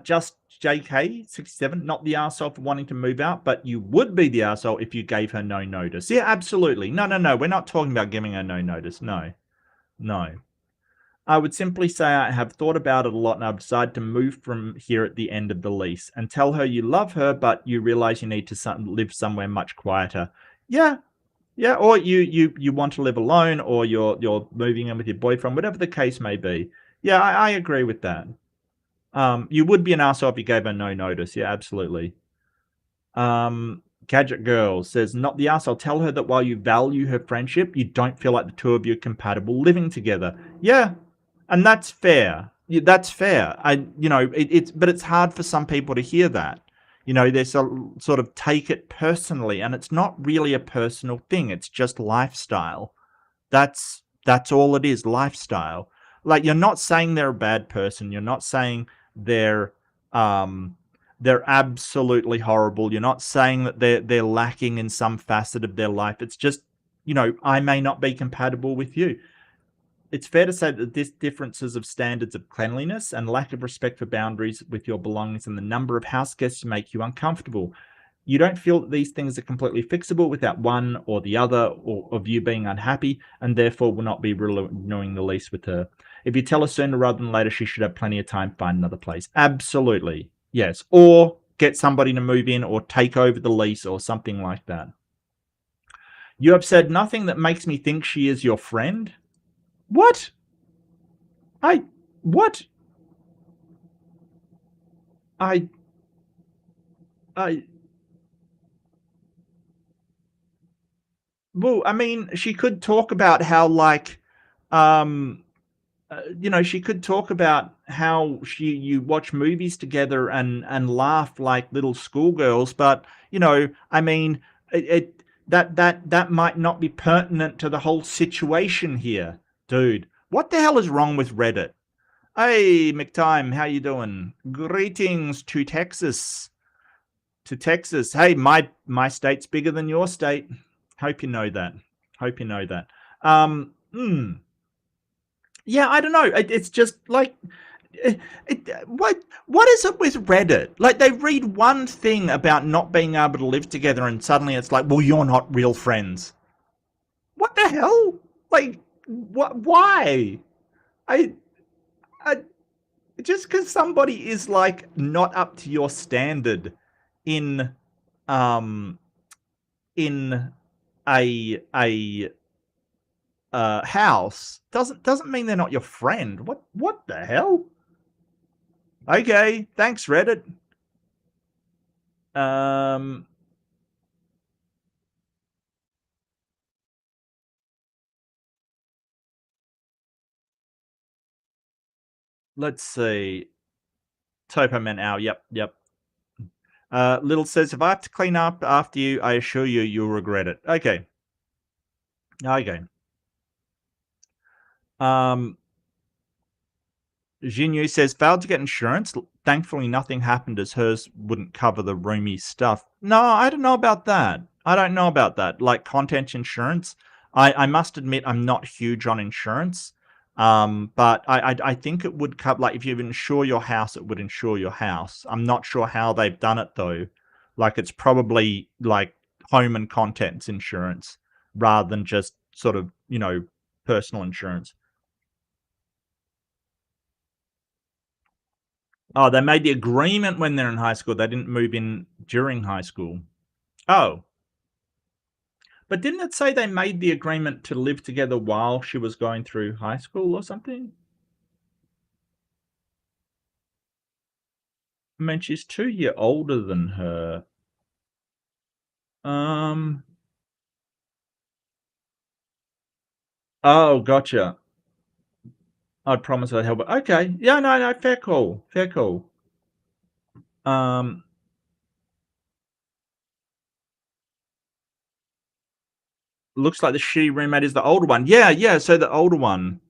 Just JK67, not the arsehole for wanting to move out, but you would be the arsehole if you gave her no notice. Yeah, absolutely. No. We're not talking about giving her no notice. No. I would simply say I have thought about it a lot and I've decided to move from here at the end of the lease and tell her you love her, but you realize you need to live somewhere much quieter. Yeah. Or you want to live alone, or you're moving in with your boyfriend, whatever the case may be. Yeah, I agree with that. You would be an arsehole if you gave her no notice. Yeah, absolutely. Gadget Girl says, not the arsehole. Tell her that while you value her friendship, you don't feel like the two of you are compatible living together. Yeah, and that's fair. Yeah, that's fair. But it's hard for some people to hear that. They sort of take it personally, and it's not really a personal thing. It's just lifestyle. That's all it is, lifestyle. Like, you're not saying they're a bad person. You're not saying they're absolutely horrible. You're not saying that they're lacking in some facet of their life. It's just, I may not be compatible with you. It's fair to say that this differences of standards of cleanliness and lack of respect for boundaries with your belongings and the number of house guests make you uncomfortable. You don't feel that these things are completely fixable without one or the other or of you being unhappy, and therefore will not be renewing the lease with her. If you tell her sooner rather than later, she should have plenty of time to find another place. Absolutely. Yes. Or get somebody to move in or take over the lease or something like that. You have said nothing that makes me think she is your friend. What? What? Well, I mean, she could talk about how, like, you know, she could talk about how you watch movies together and laugh like little schoolgirls, but you know, I mean, that might not be pertinent to the whole situation here, dude. What the hell is wrong with Reddit? Hey, McTime, how you doing? Greetings to Texas. To Texas. Hey, my state's bigger than your state. Hope you know that. Hope you know that. Yeah, I don't know. It's just like, what is it with Reddit? Like, they read one thing about not being able to live together, and suddenly it's like, well, you're not real friends. What the hell? Like, what? Why? I, I just because somebody is like not up to your standard in um in a house doesn't mean they're not your friend. What the hell? Okay, thanks Reddit. Let's see. Topo Man Owl. Yep. Little says, if I have to clean up after you, I assure you, you'll regret it. Okay. Jinyu says, failed to get insurance. Thankfully, nothing happened as hers wouldn't cover the roomie stuff. No, I don't know about that. I don't know about that. Like content insurance, I must admit I'm not huge on insurance. But I think it would cover, like if you insure your house, it would insure your house. I'm not sure how they've done it though. Like it's probably like home and contents insurance rather than just sort of, you know, personal insurance. Oh, they made the agreement when they're in high school. They didn't move in during high school. Oh. But didn't it say they made the agreement to live together while she was going through high school or something? I mean, she's 2 years older than her. Oh, gotcha. I'd promise I'd help her. Okay. Yeah, no, fair call. Fair call. Looks like the shitty roommate is the older one. Yeah, so the older one.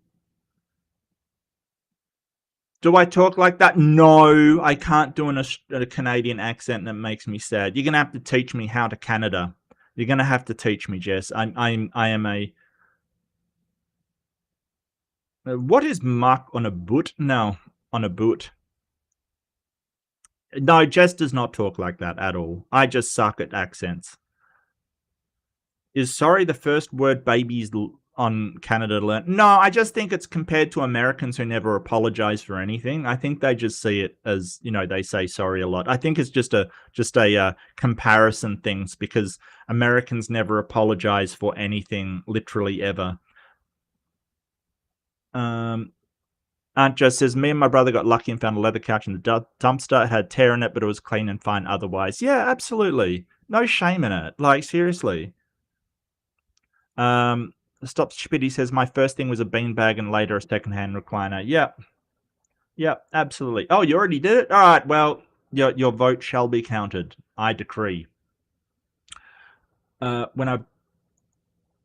Do I talk like that? No, I can't do a Canadian accent that makes me sad. You're gonna have to teach me how to Canada. You're gonna have to teach me, Jess. I am a. What is Mark on a boot? No, on a boot. No, Jess does not talk like that at all. I just suck at accents. Is sorry the first word babies on Canada learn? No, I just think it's compared to Americans who never apologize for anything. I think they just see it as, you know, they say sorry a lot. I think it's just a comparison things because Americans never apologize for anything literally ever. Aunt just says, me and my brother got lucky and found a leather couch in the dumpster. It had a tear in it, but it was clean and fine otherwise. Yeah, absolutely. No shame in it. Like, seriously. Stop Stupidity says, my first thing was a beanbag and later a secondhand recliner. Yep, absolutely. Oh, you already did it? All right, well, your vote shall be counted. I decree. When I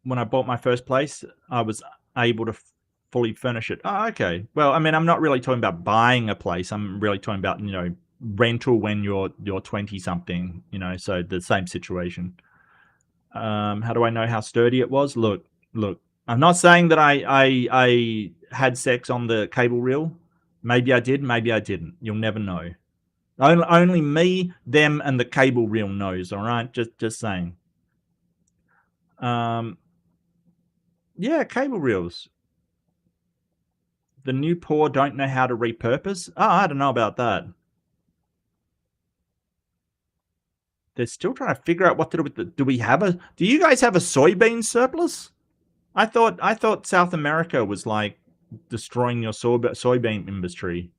bought my first place, I was able to fully furnish it. Oh, okay. Well, I mean, I'm not really talking about buying a place. I'm really talking about, you know, rental when you're 20 something, you know, so the same situation. How do I know how sturdy it was? Look, I'm not saying that I had sex on the cable reel. Maybe I did, maybe I didn't. You'll never know. Only me, them, and the cable reel knows, all right? Just saying. Yeah, cable reels. The new poor don't know how to repurpose? Oh, I don't know about that. They're still trying to figure out what to do with the. Do you guys have a soybean surplus? I thought South America was like destroying your soybean industry.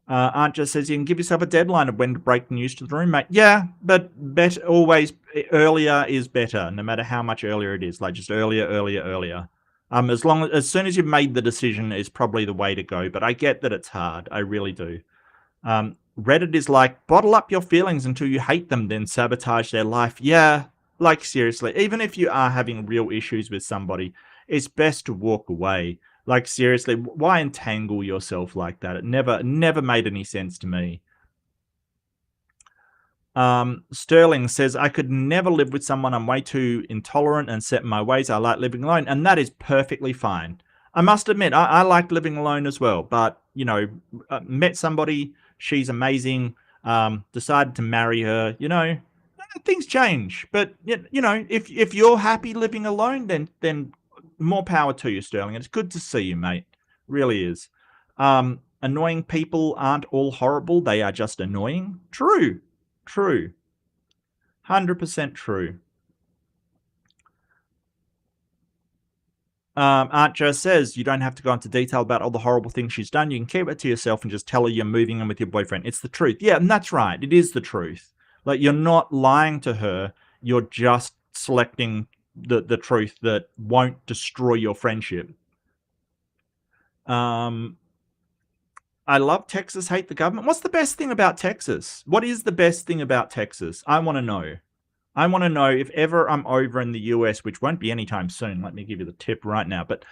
Aunt just says you can give yourself a deadline of when to break the news to the roommate. Yeah, but always earlier is better, no matter how much earlier it is. Like just earlier. As soon as you've made the decision is probably the way to go. But I get that it's hard. I really do. Reddit is like, bottle up your feelings until you hate them, then sabotage their life. Yeah, like seriously, even if you are having real issues with somebody, it's best to walk away. Like seriously, why entangle yourself like that? It never made any sense to me. Sterling says, I could never live with someone. I'm way too intolerant and set in my ways. I like living alone, and that is perfectly fine. I must admit, I like living alone as well, but, met somebody, she's amazing, decided to marry her, things change. But, if you're happy living alone, then more power to you, Sterling. It's good to see you, mate. Really is. Annoying people aren't all horrible. They are just annoying. True. True. 100% true. Aunt Jo says you don't have to go into detail about all the horrible things she's done. You can keep it to yourself and just tell her you're moving in with your boyfriend. It's the truth. Yeah, and that's right. It is the truth. Like, you're not lying to her. You're just selecting the truth that won't destroy your friendship. I love Texas, hate the government. What's the best thing about Texas? What is the best thing about Texas? I want to know. I want to know if ever I'm over in the US, which won't be anytime soon. Let me give you the tip right now. But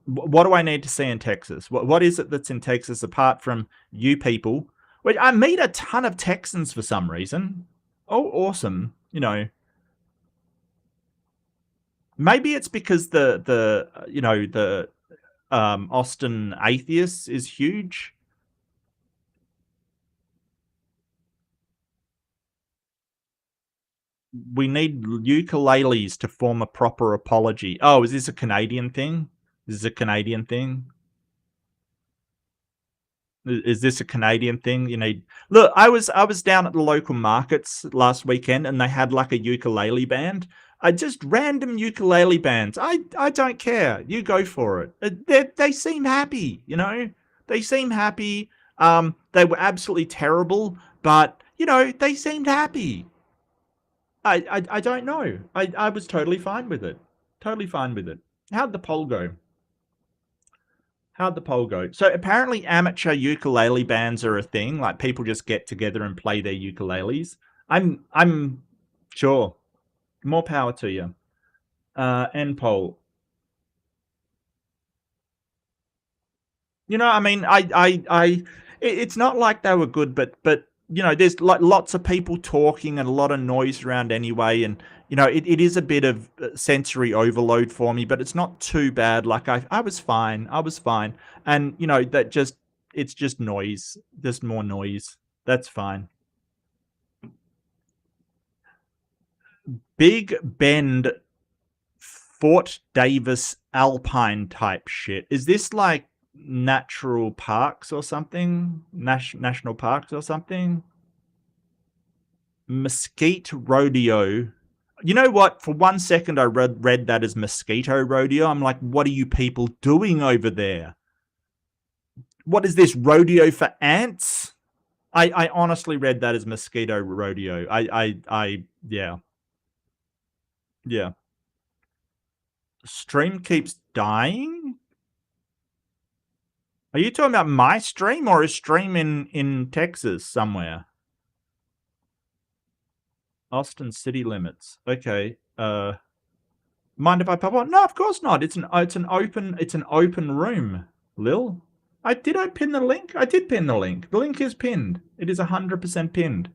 what do I need to see in Texas? What is it that's in Texas apart from you people? Which I meet a ton of Texans for some reason. Oh, awesome! Maybe it's because the Austin atheists is huge. We need ukuleles to form a proper apology. Oh, is this a Canadian thing? Is this a Canadian thing? Is this a Canadian thing? Look, I was down at the local markets last weekend, and they had like a ukulele band. I just random ukulele bands. I don't care. You go for it. They seem happy. They seem happy. They were absolutely terrible, but they seemed happy. I don't know. I was totally fine with it. Totally fine with it. How'd the poll go? How'd the poll go? So apparently amateur ukulele bands are a thing. Like, people just get together and play their ukuleles. I'm sure. More power to you. End poll. I mean, it's not like they were good, but there's like lots of people talking and a lot of noise around anyway, and it is a bit of sensory overload for me, but it's not too bad. Like, I was fine. I was fine, and it's just noise, just more noise. That's fine. Big Bend, Fort Davis Alpine type shit. Is this like natural parks or something? National parks or something? Mesquite Rodeo. You know what? For 1 second, I read that as Mosquito Rodeo. I'm like, what are you people doing over there? What is this, rodeo for ants? I honestly read that as Mosquito Rodeo. Yeah. Yeah. Stream keeps dying? Are you talking about my stream or a stream in Texas somewhere? Austin city limits. Okay. Mind if I pop on? No, of course not. It's an open room, Lil. I pin the link? I did pin the link. The link is pinned. It is 100% pinned.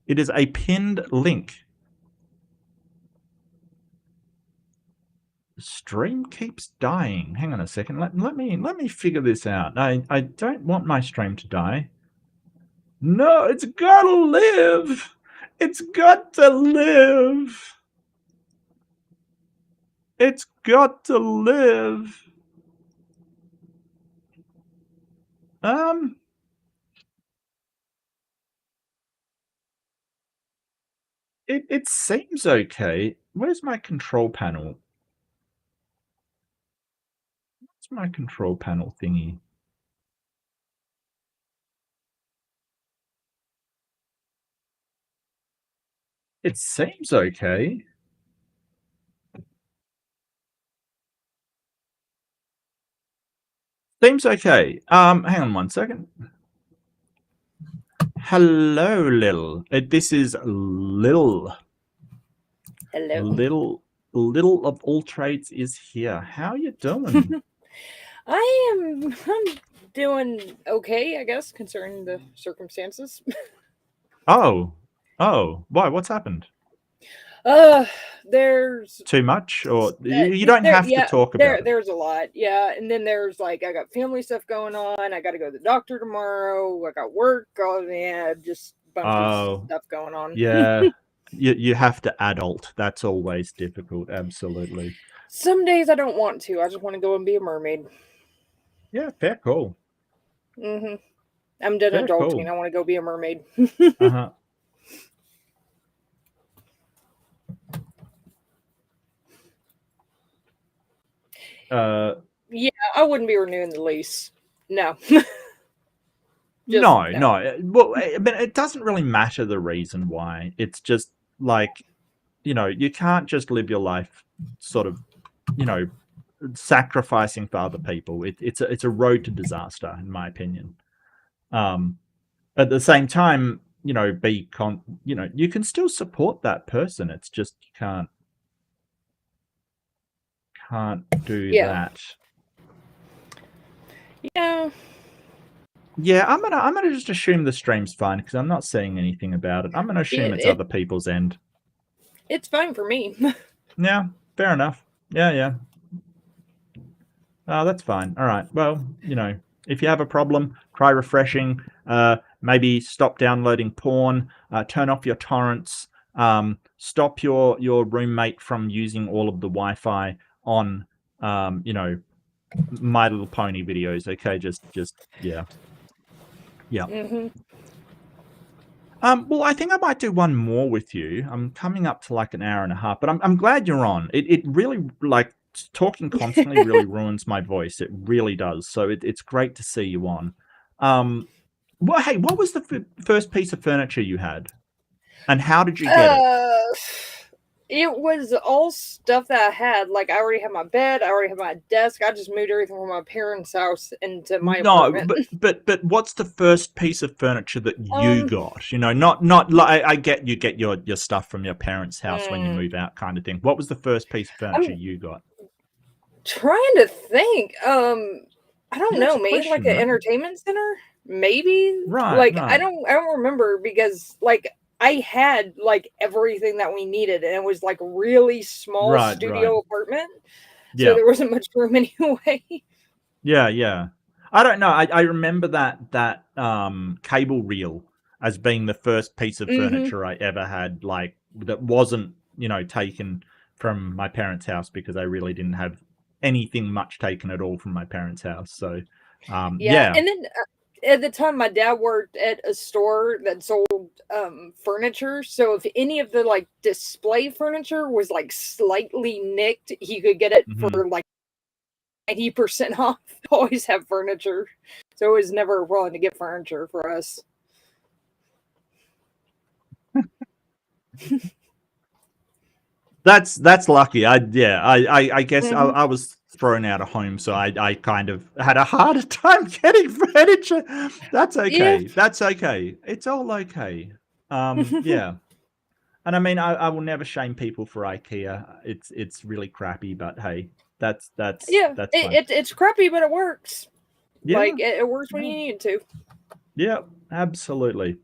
It is a pinned link. The stream keeps dying. Hang on a second. Let me figure this out. I don't want my stream to die. No, it's gotta live. It's got to live. It's got to live. It seems okay. Where's my control panel? What's my control panel thingy? It seems okay. Seems okay. Hang on one second. Hello, Lil. This is Lil. Hello. Little of all trades is here. How you doing? I'm doing okay, I guess, concerning the circumstances. Oh, why? What's happened? There's Too much, or you don't there have to yeah, talk about it. there's a lot. Yeah, and then there's like I got family stuff going on. I got to go to the doctor tomorrow. I got work. Oh yeah, just a bunch of Oh, stuff going on. yeah. You have to adult. That's always difficult. Absolutely. Some days I don't want to. I just want to go and be a mermaid. Yeah, fair call. Mhm. I'm done Fair adulting. call. I want to go be a mermaid. Uh-huh. Yeah, I wouldn't be renewing the lease. No. Just No, no. no. Well, I mean, it doesn't really matter the reason why. It's just like, you can't just live your life sort of, you know, sacrificing for other people. It's a road to disaster, in my opinion. At the same time, you can still support that person. It's just you can't do Yeah. that. Yeah. Yeah, I'm gonna just assume the stream's fine because I'm not seeing anything about it. I'm gonna assume It, it's it other people's end. it's fine for me. Yeah, fair enough. Yeah. Oh, that's fine. All right. Well, if you have a problem, try refreshing. Maybe stop downloading porn. Turn off your torrents. Stop your roommate from using all of the Wi-Fi on, My Little Pony videos. Okay, just yeah. hmm Well, I think I might do one more with you. I'm coming up to like an hour and a half, but I'm glad you're on. It really like talking constantly really ruins my voice. It really does. So it's great to see you on. Well, hey, what was the first piece of furniture you had, and how did you get it? uh, it was all stuff that I had. Like I already had my bed. I already had my desk. I just moved everything from my parents' house into my No, apartment. but what's the first piece of furniture that you Um. got? Not like I get you get your stuff from your parents' house when you mm, move out, kind of thing. What was the first piece of furniture I'm you got? trying to think. I don't That's know. a Maybe like question, an right? entertainment center. Maybe Right, like I right, don't. I don't remember because like I had like everything that we needed, and it was like really small right. studio apartment, so Yeah, there wasn't much room anyway. yeah. I don't know. I remember that cable reel as being the first piece of hmm furniture I ever had, like that wasn't taken from my parents' house because I really didn't have anything much taken at all from my parents' house. So, Yeah, yeah. and then at the time, my dad worked at a store that sold furniture. So if any of the like display furniture was like slightly nicked, he could get it for Hmm. like 90% off. Always have furniture, so it was never a problem to get furniture for us. That's lucky. I guess I, hmm I was thrown out of home, so I kind of had a harder time getting furniture. That's Yeah. okay. That's okay. It's all okay. Yeah. And I mean, I will never shame people for IKEA. It's really crappy, but hey, Yeah, that's fine. it's crappy, but it works. Yeah. Like it works when Yeah. you need it to. Yeah. Absolutely.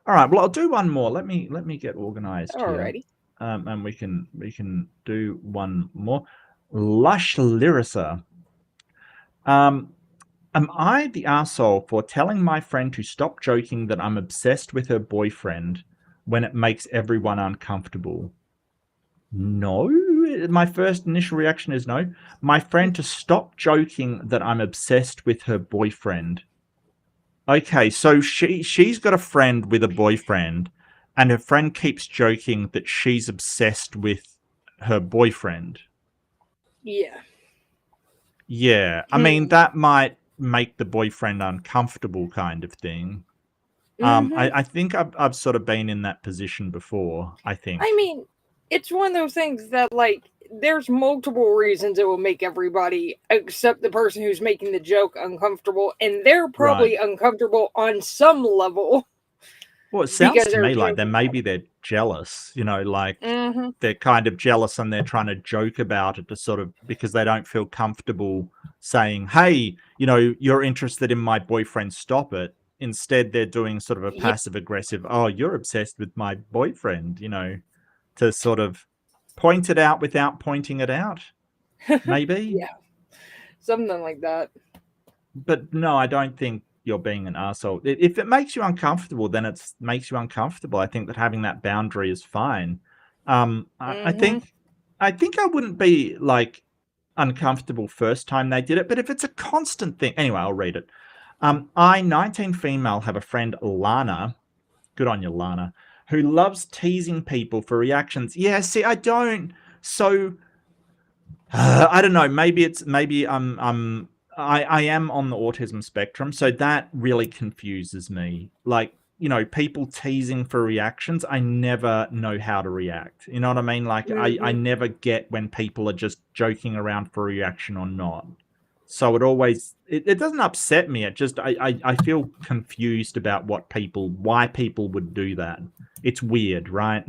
All right. Well, I'll do one more. Let me get organized here, Alrighty. and we can do one more. Lush Lyrissa. Um, am I the asshole for telling my friend to stop joking that I'm obsessed with her boyfriend when it makes everyone uncomfortable? No. My first initial reaction is no. My friend to stop joking that I'm obsessed with her boyfriend. Okay, so she's got a friend with a boyfriend, and her friend keeps joking that she's obsessed with her boyfriend. Yeah. Yeah, I mean Hmm. that might make the boyfriend uncomfortable, kind of thing. hmm I think I've sort of been in that position before. I I think. mean, it's one of those things that like there's multiple reasons it will make everybody except the person who's making the joke uncomfortable, and they're probably uncomfortable on some level. Well, it sounds to me like they're jealous, like they're kind of jealous and they're trying to joke about it to sort of, because they don't feel comfortable saying, hey, you're interested in my boyfriend, stop it. Instead, they're doing sort of a passive aggressive, oh, you're obsessed with my boyfriend, to sort of point it out without pointing it out, maybe. Yeah, something like that. But no, I don't think you're being an asshole. If it makes you uncomfortable, then it makes you uncomfortable. I think that having that boundary is fine. I think I wouldn't be like uncomfortable first time they did it, but if it's a constant thing, anyway, I'll read it. I, 19 female, have a friend, Lana. Good on you, Lana, who loves teasing people for reactions. Yeah, see, I don't. So I don't know. Maybe I am on the autism spectrum, so that really confuses me. Like, people teasing for reactions, I never know how to react. You know what I mean? Like, I never get when people are just joking around for a reaction or not. So it doesn't upset me. It just, I feel confused about why people would do that. It's weird, right?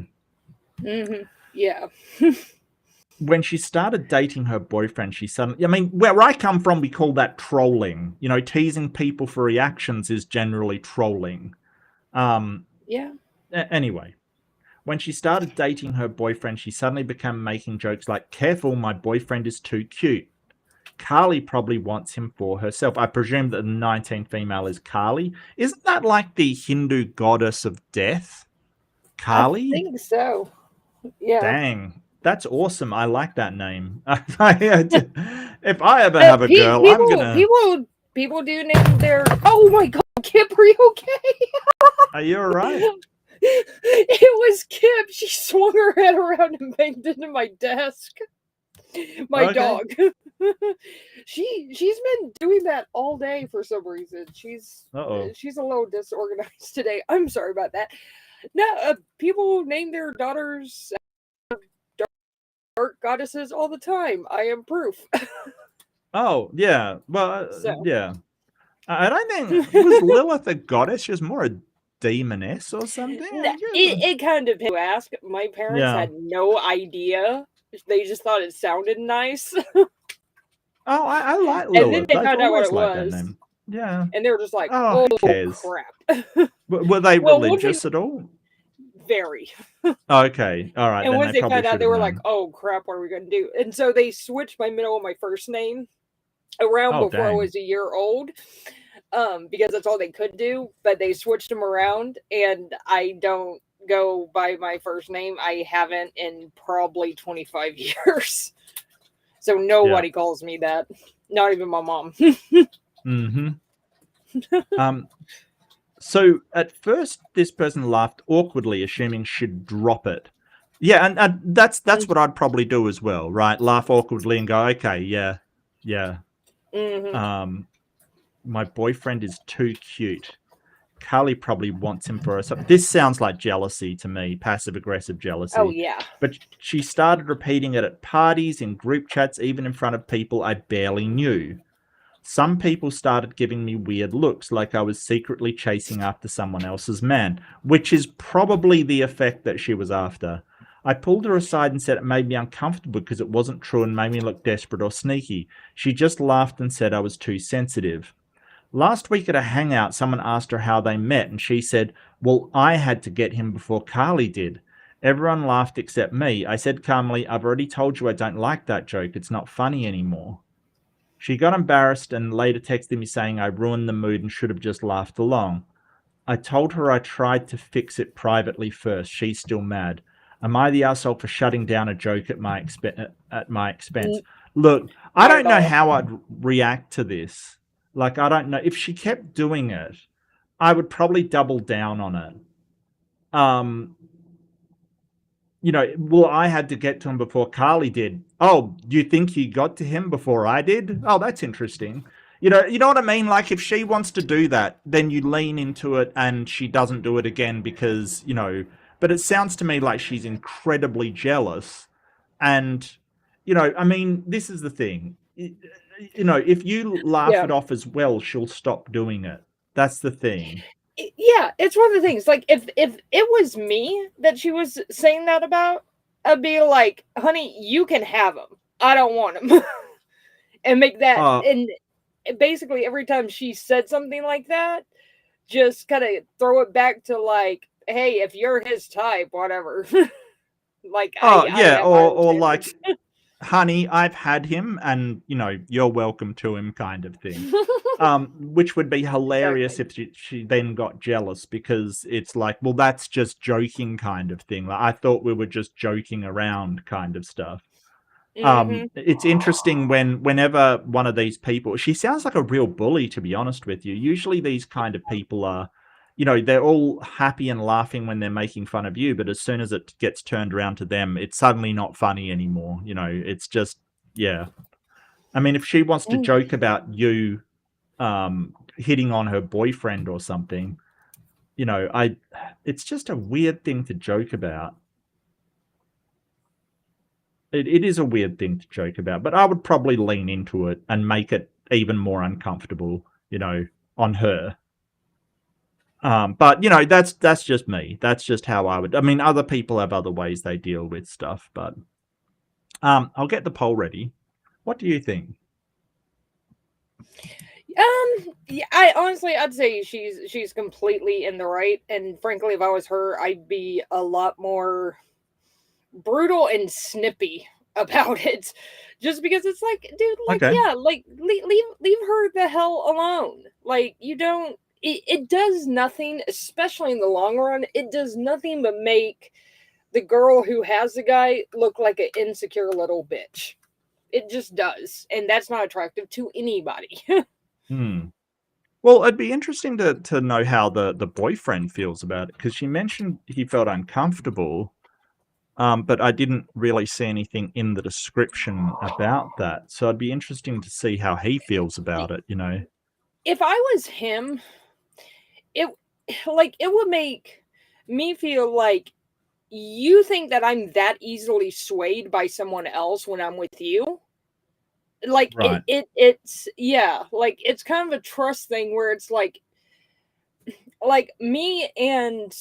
Yeah. When she started dating her boyfriend, she suddenly, where I come from, we call that trolling. Teasing people for reactions is generally trolling. Yeah. Anyway, when she started dating her boyfriend, she suddenly began making jokes like, careful, my boyfriend is too cute. Carly probably wants him for herself. I presume that the 19 female is Carly. Isn't that like the Hindu goddess of death? Carly? I think so. Yeah. Dang. That's awesome. I like that name. If I ever have a girl, I'm gonna. People do name their. Oh my God, Kip, are you okay? Are you alright? It was Kip. She swung her head around and banged into my desk. My dog. She's been doing that all day for some reason. She's a little disorganized today. I'm sorry about that. No, people name their daughters dark goddesses all the time. I am proof. Oh, yeah. Well, yeah. I don't think, was Lilith a goddess? She was more a demoness or something? It kind of depends who ask. My parents had no idea. They just thought it sounded nice. Oh, I like Lilith. And then they found out what it was. Yeah. And they were just like, oh crap. Were they religious at all? Very. Okay. All right. And once they found out, they were like, oh crap, what are we going to do? And so they switched my middle and my first name around before I was a year old. Because that's all they could do. But they switched them around, and I don't go by my first name. I haven't in probably 25 years. So nobody calls me that. Not even my mom. So at first, this person laughed awkwardly, assuming she'd drop it. Yeah, and that's what I'd probably do as well, right? Laugh awkwardly and go, okay, yeah. My boyfriend is too cute. Carly probably wants him for herself. This sounds like jealousy to me, passive-aggressive jealousy. Oh, yeah. But she started repeating it at parties, in group chats, even in front of people I barely knew. Some people started giving me weird looks, like I was secretly chasing after someone else's man, which is probably the effect that she was after. I pulled her aside and said it made me uncomfortable because it wasn't true and made me look desperate or sneaky. She just laughed and said I was too sensitive. Last week at a hangout, someone asked her how they met, and she said, well, I had to get him before Carly did. Everyone laughed except me. I said calmly, I've already told you I don't like that joke. It's not funny anymore. She got embarrassed and later texted me saying I ruined the mood and should have just laughed along. I told her I tried to fix it privately first. She's still mad. Am I the asshole for shutting down a joke at my expense? Look, I don't know how I'd react to this. Like, I don't know. If she kept doing it, I would probably double down on it. Well, I had to get to him before Carly did. Oh, you think you got to him before I did? Oh, that's interesting. You know what I mean? Like, if she wants to do that, then you lean into it and she doesn't do it again because, but it sounds to me like she's incredibly jealous. And you know, I mean, this is the thing. You know, if you laugh Yeah. it off as well, she'll stop doing it. That's the thing. Yeah, it's one of the things. Like, if it was me that she was saying that about, I'd be like, "Honey, you can have them. I don't want them," and make that. Uh, And basically, every time she said something like that, just kind of throw it back to like, "Hey, if you're his type, whatever." Like, I yeah, have higher or like, standards. honey, I've had him, and you know, you're welcome to him, kind of thing. Which would be hilarious Exactly. if she then got jealous, because it's like, well, that's just joking kind of thing. Like, I thought we were just joking around kind of stuff. Hmm. It's interesting whenever one of these people, she sounds like a real bully, to be honest with you. Usually these kind of people are, you know, they're all happy and laughing when they're making fun of you, but as soon as it gets turned around to them, it's suddenly not funny anymore. You know, it's just, yeah. I mean, if she wants to joke about you hitting on her boyfriend or something, you know, it's just a weird thing to joke about. It is a weird thing to joke about, but I would probably lean into it and make it even more uncomfortable, you know, on her. But you know, that's just me. That's just how I would. I mean, other people have other ways they deal with stuff, but I'll get the poll ready. What do you think? Yeah, I honestly, I'd say she's completely in the right, and frankly, if I was her, I'd be a lot more brutal and snippy about it, just because it's like, dude, like, Okay. yeah, like, leave her the hell alone. Like, you don't. It does nothing, especially in the long run. It does nothing but make the girl who has the guy look like an insecure little bitch. It just does, and that's not attractive to anybody. Hmm. Well, it'd be interesting to know how the boyfriend feels about it, because she mentioned he felt uncomfortable. But I didn't really see anything in the description about that. So it'd be interesting to see how he feels about it, you know? If I was him, it it would make me feel like you think that I'm that easily swayed by someone else when I'm with you. Like Right. it's yeah, like it's kind of a trust thing where it's like me and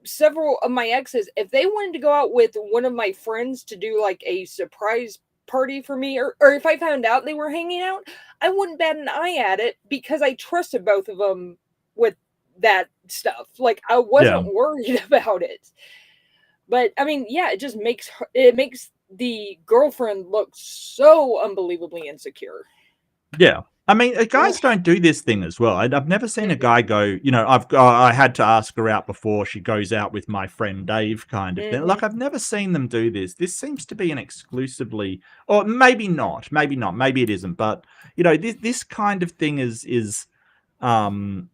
several of my exes, if they wanted to go out with one of my friends to do like a surprise party for me, or if I found out they were hanging out, I wouldn't bat an eye at it because I trusted both of them with that stuff. Like I Yeah. wasn't worried about it. But I mean, yeah, it just makes it makes the girlfriend look so unbelievably insecure. Yeah. I mean, Ugh. guys don't do this thing as well. I've never seen a Mm-mm. guy go, you know, I had to ask her out before she goes out with my friend Dave kind of thing. Mm-hmm. Like, I've never seen them do this. This seems to be an exclusively, or maybe not, maybe it isn't. But you know, this kind of thing is um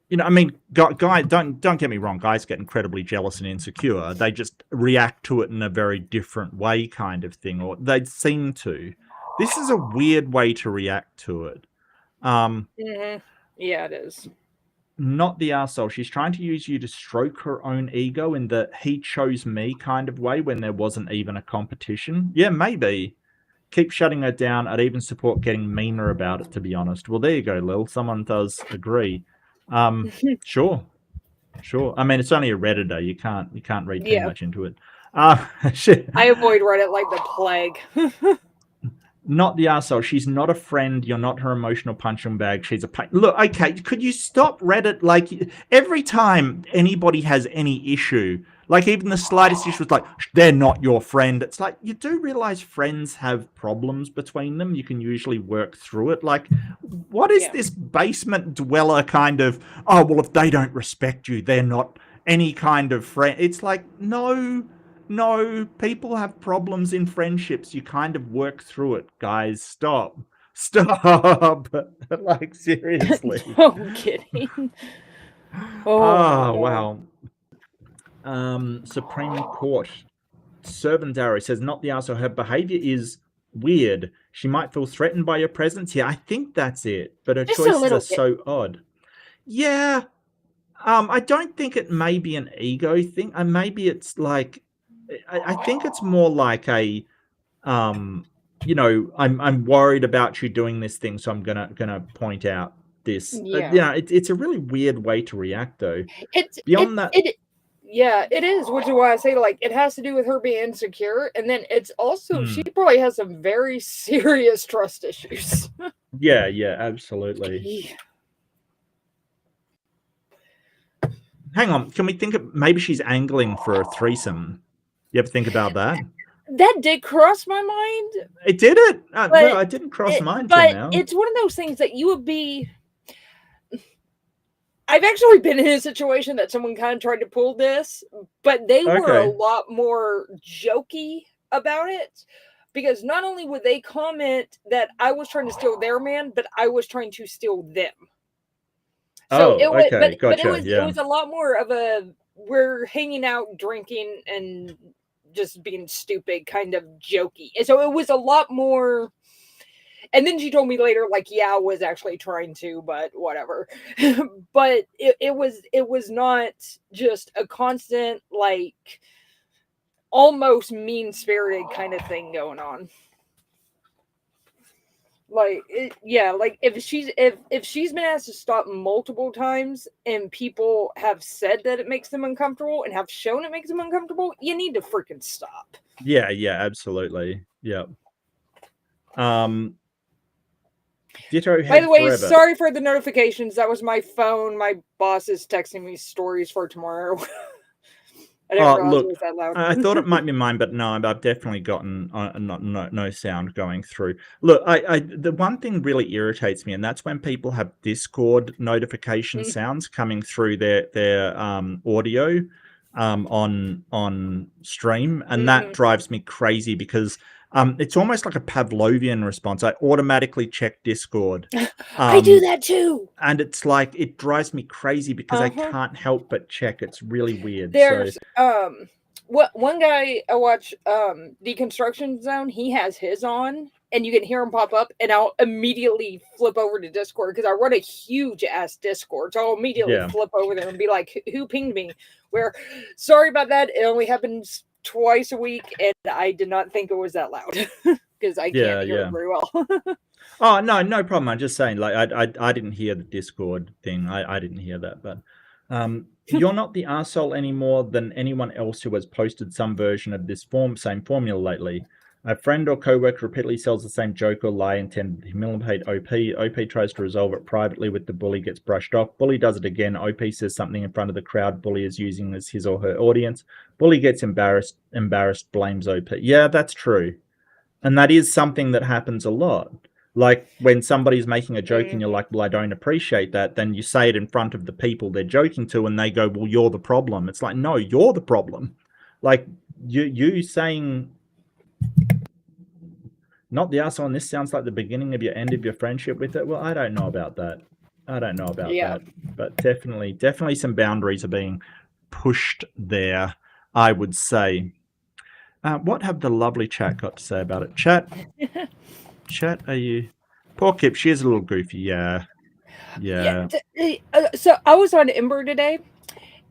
you know, I mean, guy, don't get me wrong. Guys get incredibly jealous and insecure. They just react to it in a very different way, kind of thing, or they seem to. This is a weird way to react to it. Um, Mm-hmm. Yeah, it is. Not the arsehole. She's trying to use you to stroke her own ego in the he chose me kind of way when there wasn't even a competition. Yeah, maybe. Keep shutting her down. I'd even support getting meaner about it, to be honest. Well, there you go, Lil. Someone does agree. Sure. Sure. I mean, it's only a Redditor. You can't read too Yeah, much into it. Shit. I avoid Reddit like the plague. Not the arsehole. She's not a friend. You're not her emotional punching bag. She's a pain. Look, okay, could you stop Reddit? Like, every time anybody has any issue, like even the slightest issue, is like, they're not your friend. It's like, you do realize friends have problems between them. You can usually work through it. Like, what is Yeah. this basement dweller kind of, oh, well, if they don't respect you, they're not any kind of friend. It's like, no, no, people have problems in friendships. You kind of work through it, guys. Stop. Stop. Like, seriously. No kidding. Oh my Ah, god. wow. Supreme Court. Servant Arrow says, not the arsehole. Her behavior is weird. She might feel threatened by your presence. Yeah, I think that's it. But her Just a choices are little bit. so odd. Yeah. I don't think it may be an ego thing. Maybe it's like, I think it's more like a, you know, I'm worried about you doing this thing, so I'm gonna point out this. Yeah. You know, it's a really weird way to react, though. It's Beyond that, yeah, it is, which is why I say like it has to do with her being insecure, and then it's also she probably has some very serious trust issues. yeah, absolutely. Yeah. Hang on, can we think of maybe she's angling for a threesome? You ever think about that? That did cross my mind. It did it. Well, it didn't cross mine till now. It's one of those things that you would be. I've actually been in a situation that someone kind of tried to pull this, but they were a lot more jokey about it, because not only would they comment that I was trying to steal their man, but I was trying to steal them. So it was, but it was a lot more of a we're hanging out, drinking, and just being stupid kind of jokey. And so it was a lot more. And then she told me later, like, yeah, I was actually trying to, but whatever. But it was not just a constant, like, almost mean-spirited kind of thing going on. Like, like if she's been asked to stop multiple times and people have said that it makes them uncomfortable and have shown it makes them uncomfortable, you need to freaking stop. Yeah, absolutely. Yep. Ditto. By the way, sorry for the notifications. That was my phone. My boss is texting me stories for tomorrow. I didn't realize it was that loud. I thought it might be mine, but no, I've definitely gotten no sound going through. Look, the one thing really irritates me, and that's when people have Discord notification sounds coming through their audio on stream, and that drives me crazy because it's almost like a Pavlovian response. I automatically check Discord. I do that too. And it's like, it drives me crazy because I can't help but check. It's really weird. There's one guy I watch, Deconstruction Zone, he has his on and you can hear him pop up, and I'll immediately flip over to Discord because I run a huge ass Discord. So I'll immediately flip over there and be like, who pinged me? Where, sorry about that. It only happens twice a week, and I did not think it was that loud because I can't hear it very well. Oh, no problem. I'm just saying, like, I didn't hear the Discord thing. I didn't hear that, but you're not the arsehole any more than anyone else who has posted some version of this same formula lately. A friend or coworker repeatedly sells the same joke or lie intended to humiliate OP. OP tries to resolve it privately with the bully, gets brushed off. Bully does it again. OP says something in front of the crowd bully is using as his or her audience. Bully gets embarrassed, blames OP. Yeah, that's true. And that is something that happens a lot. Like when somebody's making a joke and you're like, well, I don't appreciate that. Then you say it in front of the people they're joking to and they go, well, you're the problem. It's like, no, you're the problem. Like you saying... Not the asshole, and this sounds like the beginning of your end of your friendship with it. Well, I don't know about that. That. But definitely some boundaries are being pushed there, I would say. What have the lovely chat got to say about it? Chat, are you... Poor Kip, she is a little goofy. Yeah. So I was on Ember today,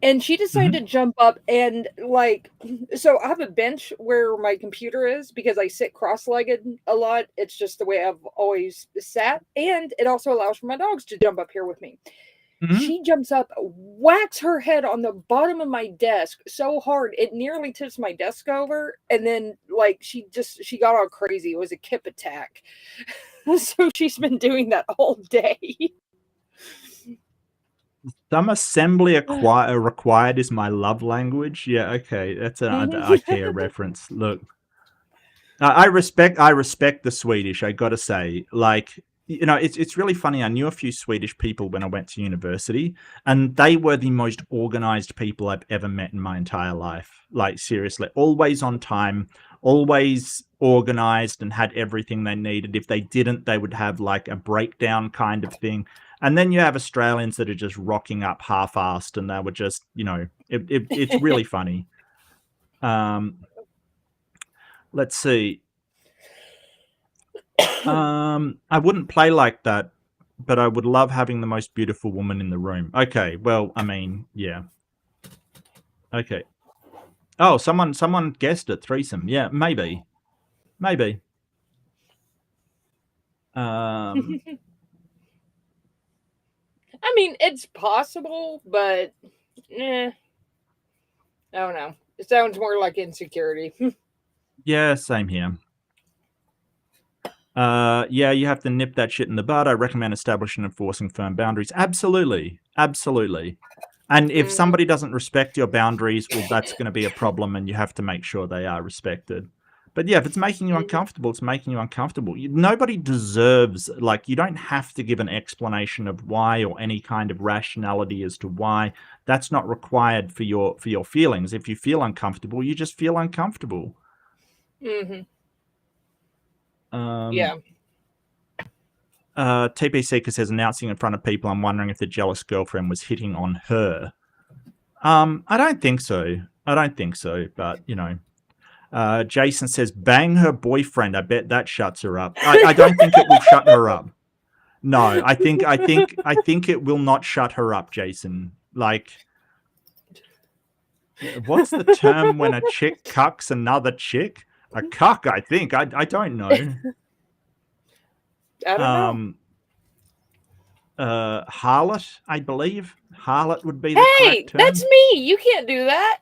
and she decided to jump up and, like, so I have a bench where my computer is because I sit cross-legged a lot. It's just the way I've always sat. And it also allows for my dogs to jump up here with me. She jumps up, whacks her head on the bottom of my desk so hard, it nearly tips my desk over. And then, like, she got all crazy. It was a Kip attack. So she's been doing that all day. Some assembly required is my love language. Yeah, okay, that's an IKEA reference. Look, I respect the Swedish. I gotta say, like, you know, it's really funny. I knew a few Swedish people when I went to university, and they were the most organized people I've ever met in my entire life. Like, seriously, always on time, always organized, and had everything they needed. If they didn't, they would have like a breakdown kind of thing. And then you have Australians that are just rocking up half-assed, and they were just, you know, it's really funny. Let's see. I wouldn't play like that, but I would love having the most beautiful woman in the room. Okay, well, I mean, yeah. Okay. Oh, someone guessed it, threesome. Yeah, maybe. Um, I mean, it's possible, but I don't know. It sounds more like insecurity. yeah, same here. Yeah, you have to nip that shit in the bud. I recommend establishing and enforcing firm boundaries. Absolutely. Absolutely. And if somebody doesn't respect your boundaries, well, that's going to be a problem, and you have to make sure they are respected. But yeah, if it's making you uncomfortable, it's making you uncomfortable. Nobody deserves, like, you don't have to give an explanation of why or any kind of rationality as to why. That's not required for your feelings. If you feel uncomfortable, you just feel uncomfortable. Yeah. TP Seeker says, announcing in front of people, I'm wondering if the jealous girlfriend was hitting on her. I don't think so. But, you know. Jason says, bang her boyfriend. I bet that shuts her up. I don't think it will shut her up. No, I think it will not shut her up, Jason. Like, what's the term when a chick cucks another chick? A cuck, I think. I don't know. I don't know. Harlot, I believe. Harlot would be the correct term. That's me. You can't do that.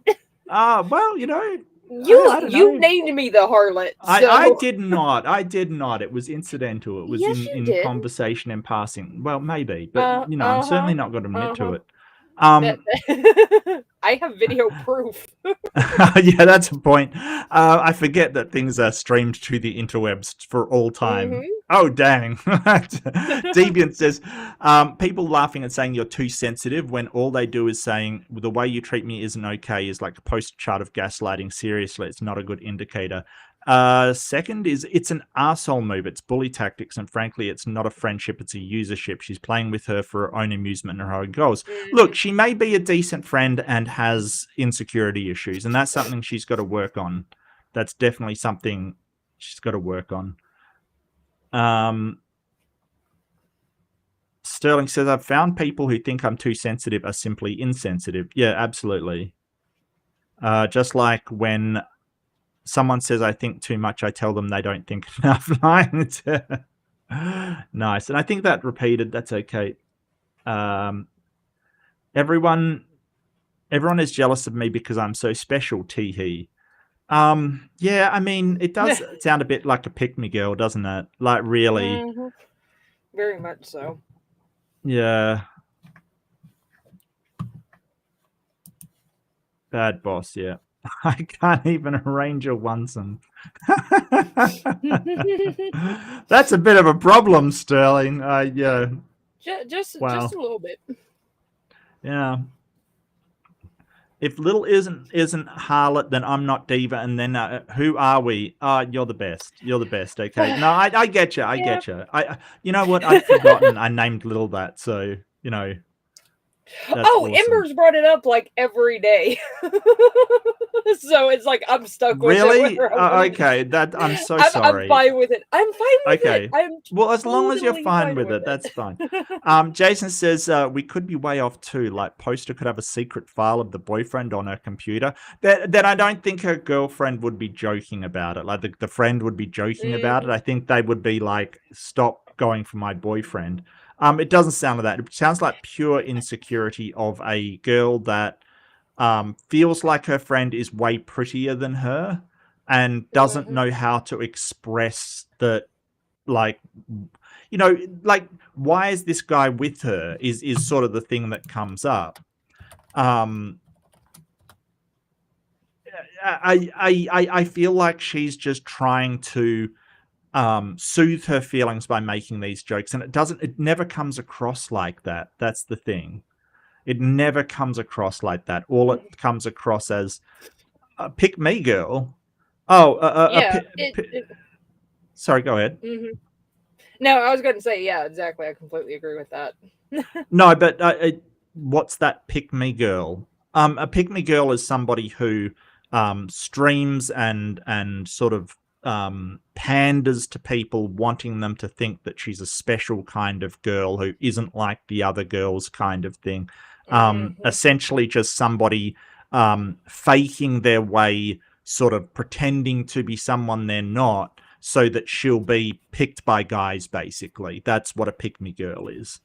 Well, you know. You named me the harlot. So. I did not. It was incidental. It was in conversation in passing. Well, maybe, but you know, I'm certainly not going to admit to it. I have video proof. Yeah, that's a point. I forget that things are streamed to the interwebs for all time. Oh, dang. Deviant says, people laughing and saying you're too sensitive when all they do is saying, the way you treat me isn't okay, is like a postcard of gaslighting. Seriously, it's not a good indicator. Second is, it's an arsehole move. It's bully tactics, and frankly, it's not a friendship, it's a usership. She's playing with her for her own amusement and her own goals. Look, she may be a decent friend and has insecurity issues, and that's something she's got to work on. That's definitely something she's got to work on. Sterling says, I've found people who think I'm too sensitive are simply insensitive. Yeah, absolutely. Just like when someone says I think too much, I tell them they don't think enough. Nice. And I think that repeated, that's okay. Everyone is jealous of me because I'm so special, tee-hee. Yeah, I mean, it does sound a bit like a pick-me girl, doesn't it? Like, really. Very much so. Yeah. Bad boss, yeah. I can't even arrange a onesome. That's a bit of a problem, Sterling. Yeah. Just a little bit. Yeah. If Little isn't Harlot, then I'm not Diva, and then who are we? You're the best. You're the best. Okay. No, I get you. I get you. You know what? I'd forgotten. I named Little that, so you know. Awesome. Ember's brought it up like every day. So it's like I'm stuck with it. Really? Okay, I'm so sorry. I'm fine with it. I'm fine with it. Well, as long as you're fine with it, that's fine. Jason says we could be way off too. Like, Poster could have a secret file of the boyfriend on her computer. That I don't think her girlfriend would be joking about it. Like the friend would be joking about it. I think they would be like, stop going for my boyfriend. It doesn't sound like that. It sounds like pure insecurity of a girl that feels like her friend is way prettier than her and doesn't know how to express that, like, you know, like, why is this guy with her is sort of the thing that comes up. I feel like she's just trying to soothe her feelings by making these jokes, and it never comes across like that. That's the thing. It never comes across like that. All it comes across as pick me girl. Sorry, go ahead. No, I was going to say, yeah, exactly. I completely agree with that. No, but what's that pick me girl? A pick me girl is somebody who streams and sort of panders to people, wanting them to think that she's a special kind of girl who isn't like the other girls, kind of thing. Essentially just somebody faking their way, sort of pretending to be someone they're not, so that she'll be picked by guys. Basically, that's what a pick me girl is.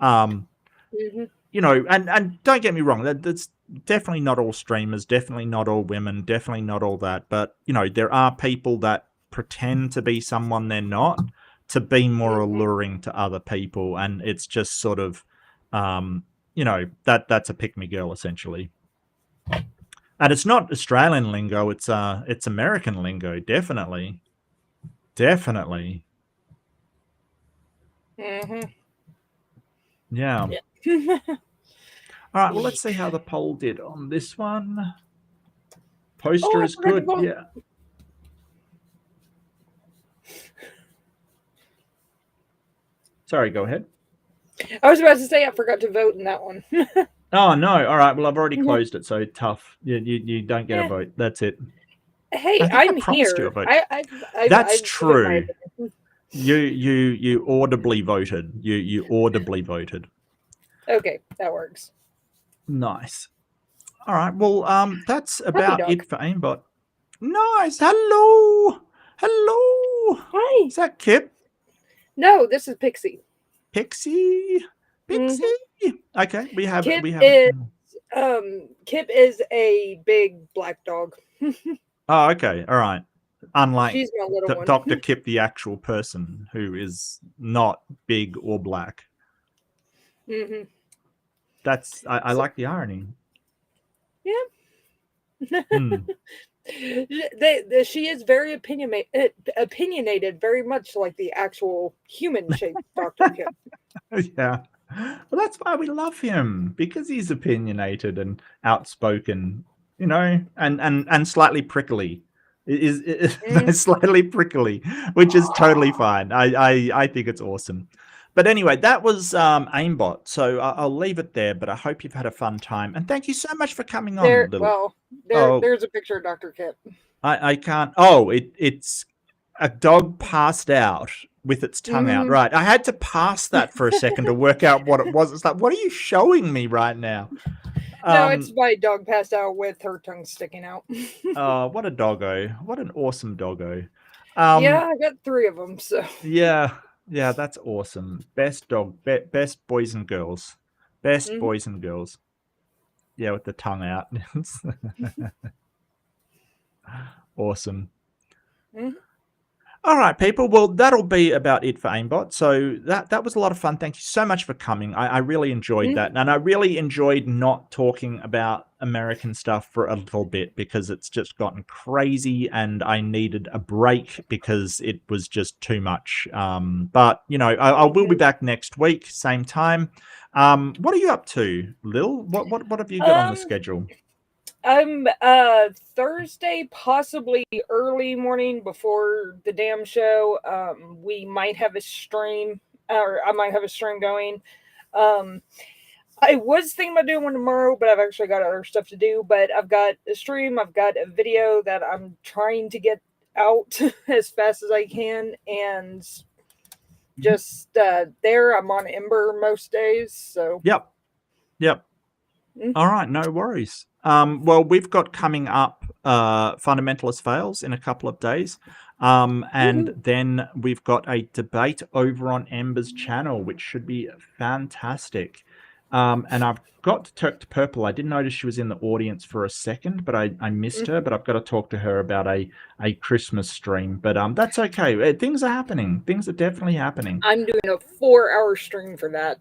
You know, and don't get me wrong, that's definitely not all streamers, definitely not all women, definitely not all that. But, you know, there are people that pretend to be someone they're not to be more alluring to other people. And it's just sort of, you know, that's a pick me girl, essentially. And it's not Australian lingo, it's American lingo, definitely. Definitely. Yeah. All right, well, let's see how the poll did on this one. Poster is good, yeah. Sorry, go ahead. I was about to say I forgot to vote in that one. Oh, no. All right, well, I've already closed it, so tough. You don't get a vote. That's it. Hey, I'm here. That's true. You audibly voted. You audibly voted. Okay, that works. Nice. All right. Well, that's about it for AIMBOT. Nice. Hello. Hello. Hi. Is that Kip? No, this is Pixie. Pixie. Okay, we have. Kip is a big black dog. Oh, okay. All right. Unlike she's my little one. Dr. Kip, the actual person who is not big or black. That's I like the irony. Yeah. She is very opinionated, very much like the actual human-shaped Dr. Kip. Yeah. Well, that's why we love him, because he's opinionated and outspoken, you know, and slightly prickly. Is slightly prickly, which is totally fine. I think it's awesome. But anyway, that was AIMBOT. So I'll leave it there, but I hope you've had a fun time. And thank you so much for coming on. There's a picture of Dr. Kip. I can't. Oh, it's a dog passed out with its tongue out. Right. I had to pass that for a second to work out what it was. It's like, what are you showing me right now? No, it's my dog passed out with her tongue sticking out. Oh, what a doggo. What an awesome doggo. Yeah, I got 3 of them, so. Yeah, that's awesome. Best dog, best boys and girls. Best boys and girls. Yeah, with the tongue out. Awesome. All right, people. Well, that'll be about it for AIMBOT. So that was a lot of fun. Thank you so much for coming. I really enjoyed that. And I really enjoyed not talking about American stuff for a little bit, because it's just gotten crazy and I needed a break because it was just too much. But, you know, I will be back next week, same time. What are you up to, Lil? What have you got on the schedule? Thursday, possibly early morning before the damn show. We might have a stream, or I might have a stream going. I was thinking about doing one tomorrow, but I've actually got other stuff to do. But I've got a stream, I've got a video that I'm trying to get out as fast as I can, and just there, I'm on Ember most days. So yep. All right, no worries. Well, we've got coming up Fundamentalist Fails in a couple of days. And then we've got a debate over on Ember's channel, which should be fantastic. And I've got Turk to Purple. I didn't notice she was in the audience for a second, but I missed her. But I've got to talk to her about a Christmas stream. But that's okay. Things are happening. Things are definitely happening. I'm doing a 4-hour stream for that.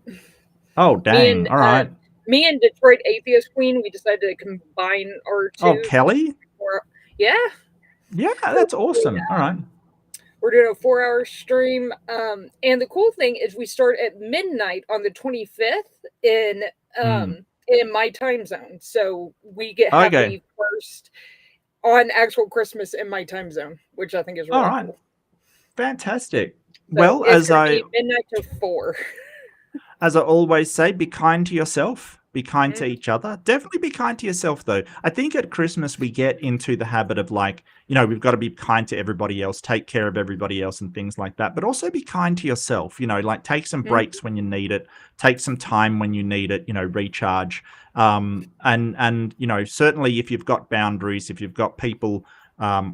Oh, dang. All right. Me and Detroit Atheist Queen, we decided to combine our 2. Oh, Kelly? Yeah. Yeah, that's awesome. All right. We're doing a 4-hour stream. And the cool thing is we start at midnight on the 25th in my time zone. So we get happy first on actual Christmas in my time zone, which I think is really cool. Fantastic. So well, as midnight to 4. As I always say, be kind to yourself. Be kind to each other. Definitely be kind to yourself, though. I think at Christmas we get into the habit of, like, you know, we've got to be kind to everybody else, take care of everybody else and things like that. But also be kind to yourself, you know, like take some breaks when you need it, take some time when you need it, you know, recharge. And you know, certainly if you've got boundaries, if you've got people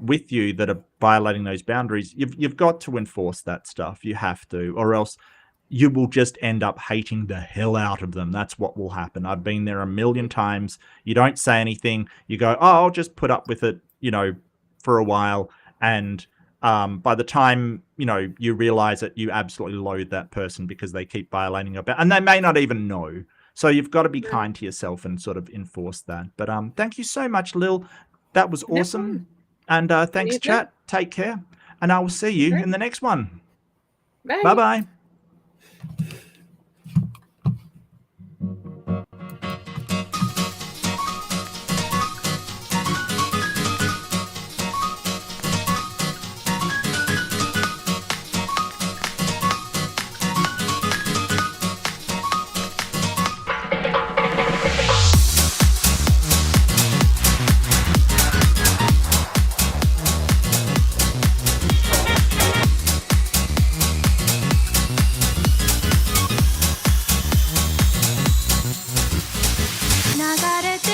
with you that are violating those boundaries, you've got to enforce that stuff. You have to, or else you will just end up hating the hell out of them. That's what will happen. I've been there a million times. You don't say anything. You go, oh, I'll just put up with it, for a while. And by the time, you realize that you absolutely loathe that person because they keep violating your boundaries. And they may not even know. So you've got to be kind to yourself and sort of enforce that. But thank you so much, Lil. That was awesome. And thanks, chat. Take care. And I will see you in the next one. Bye. Bye-bye.流れて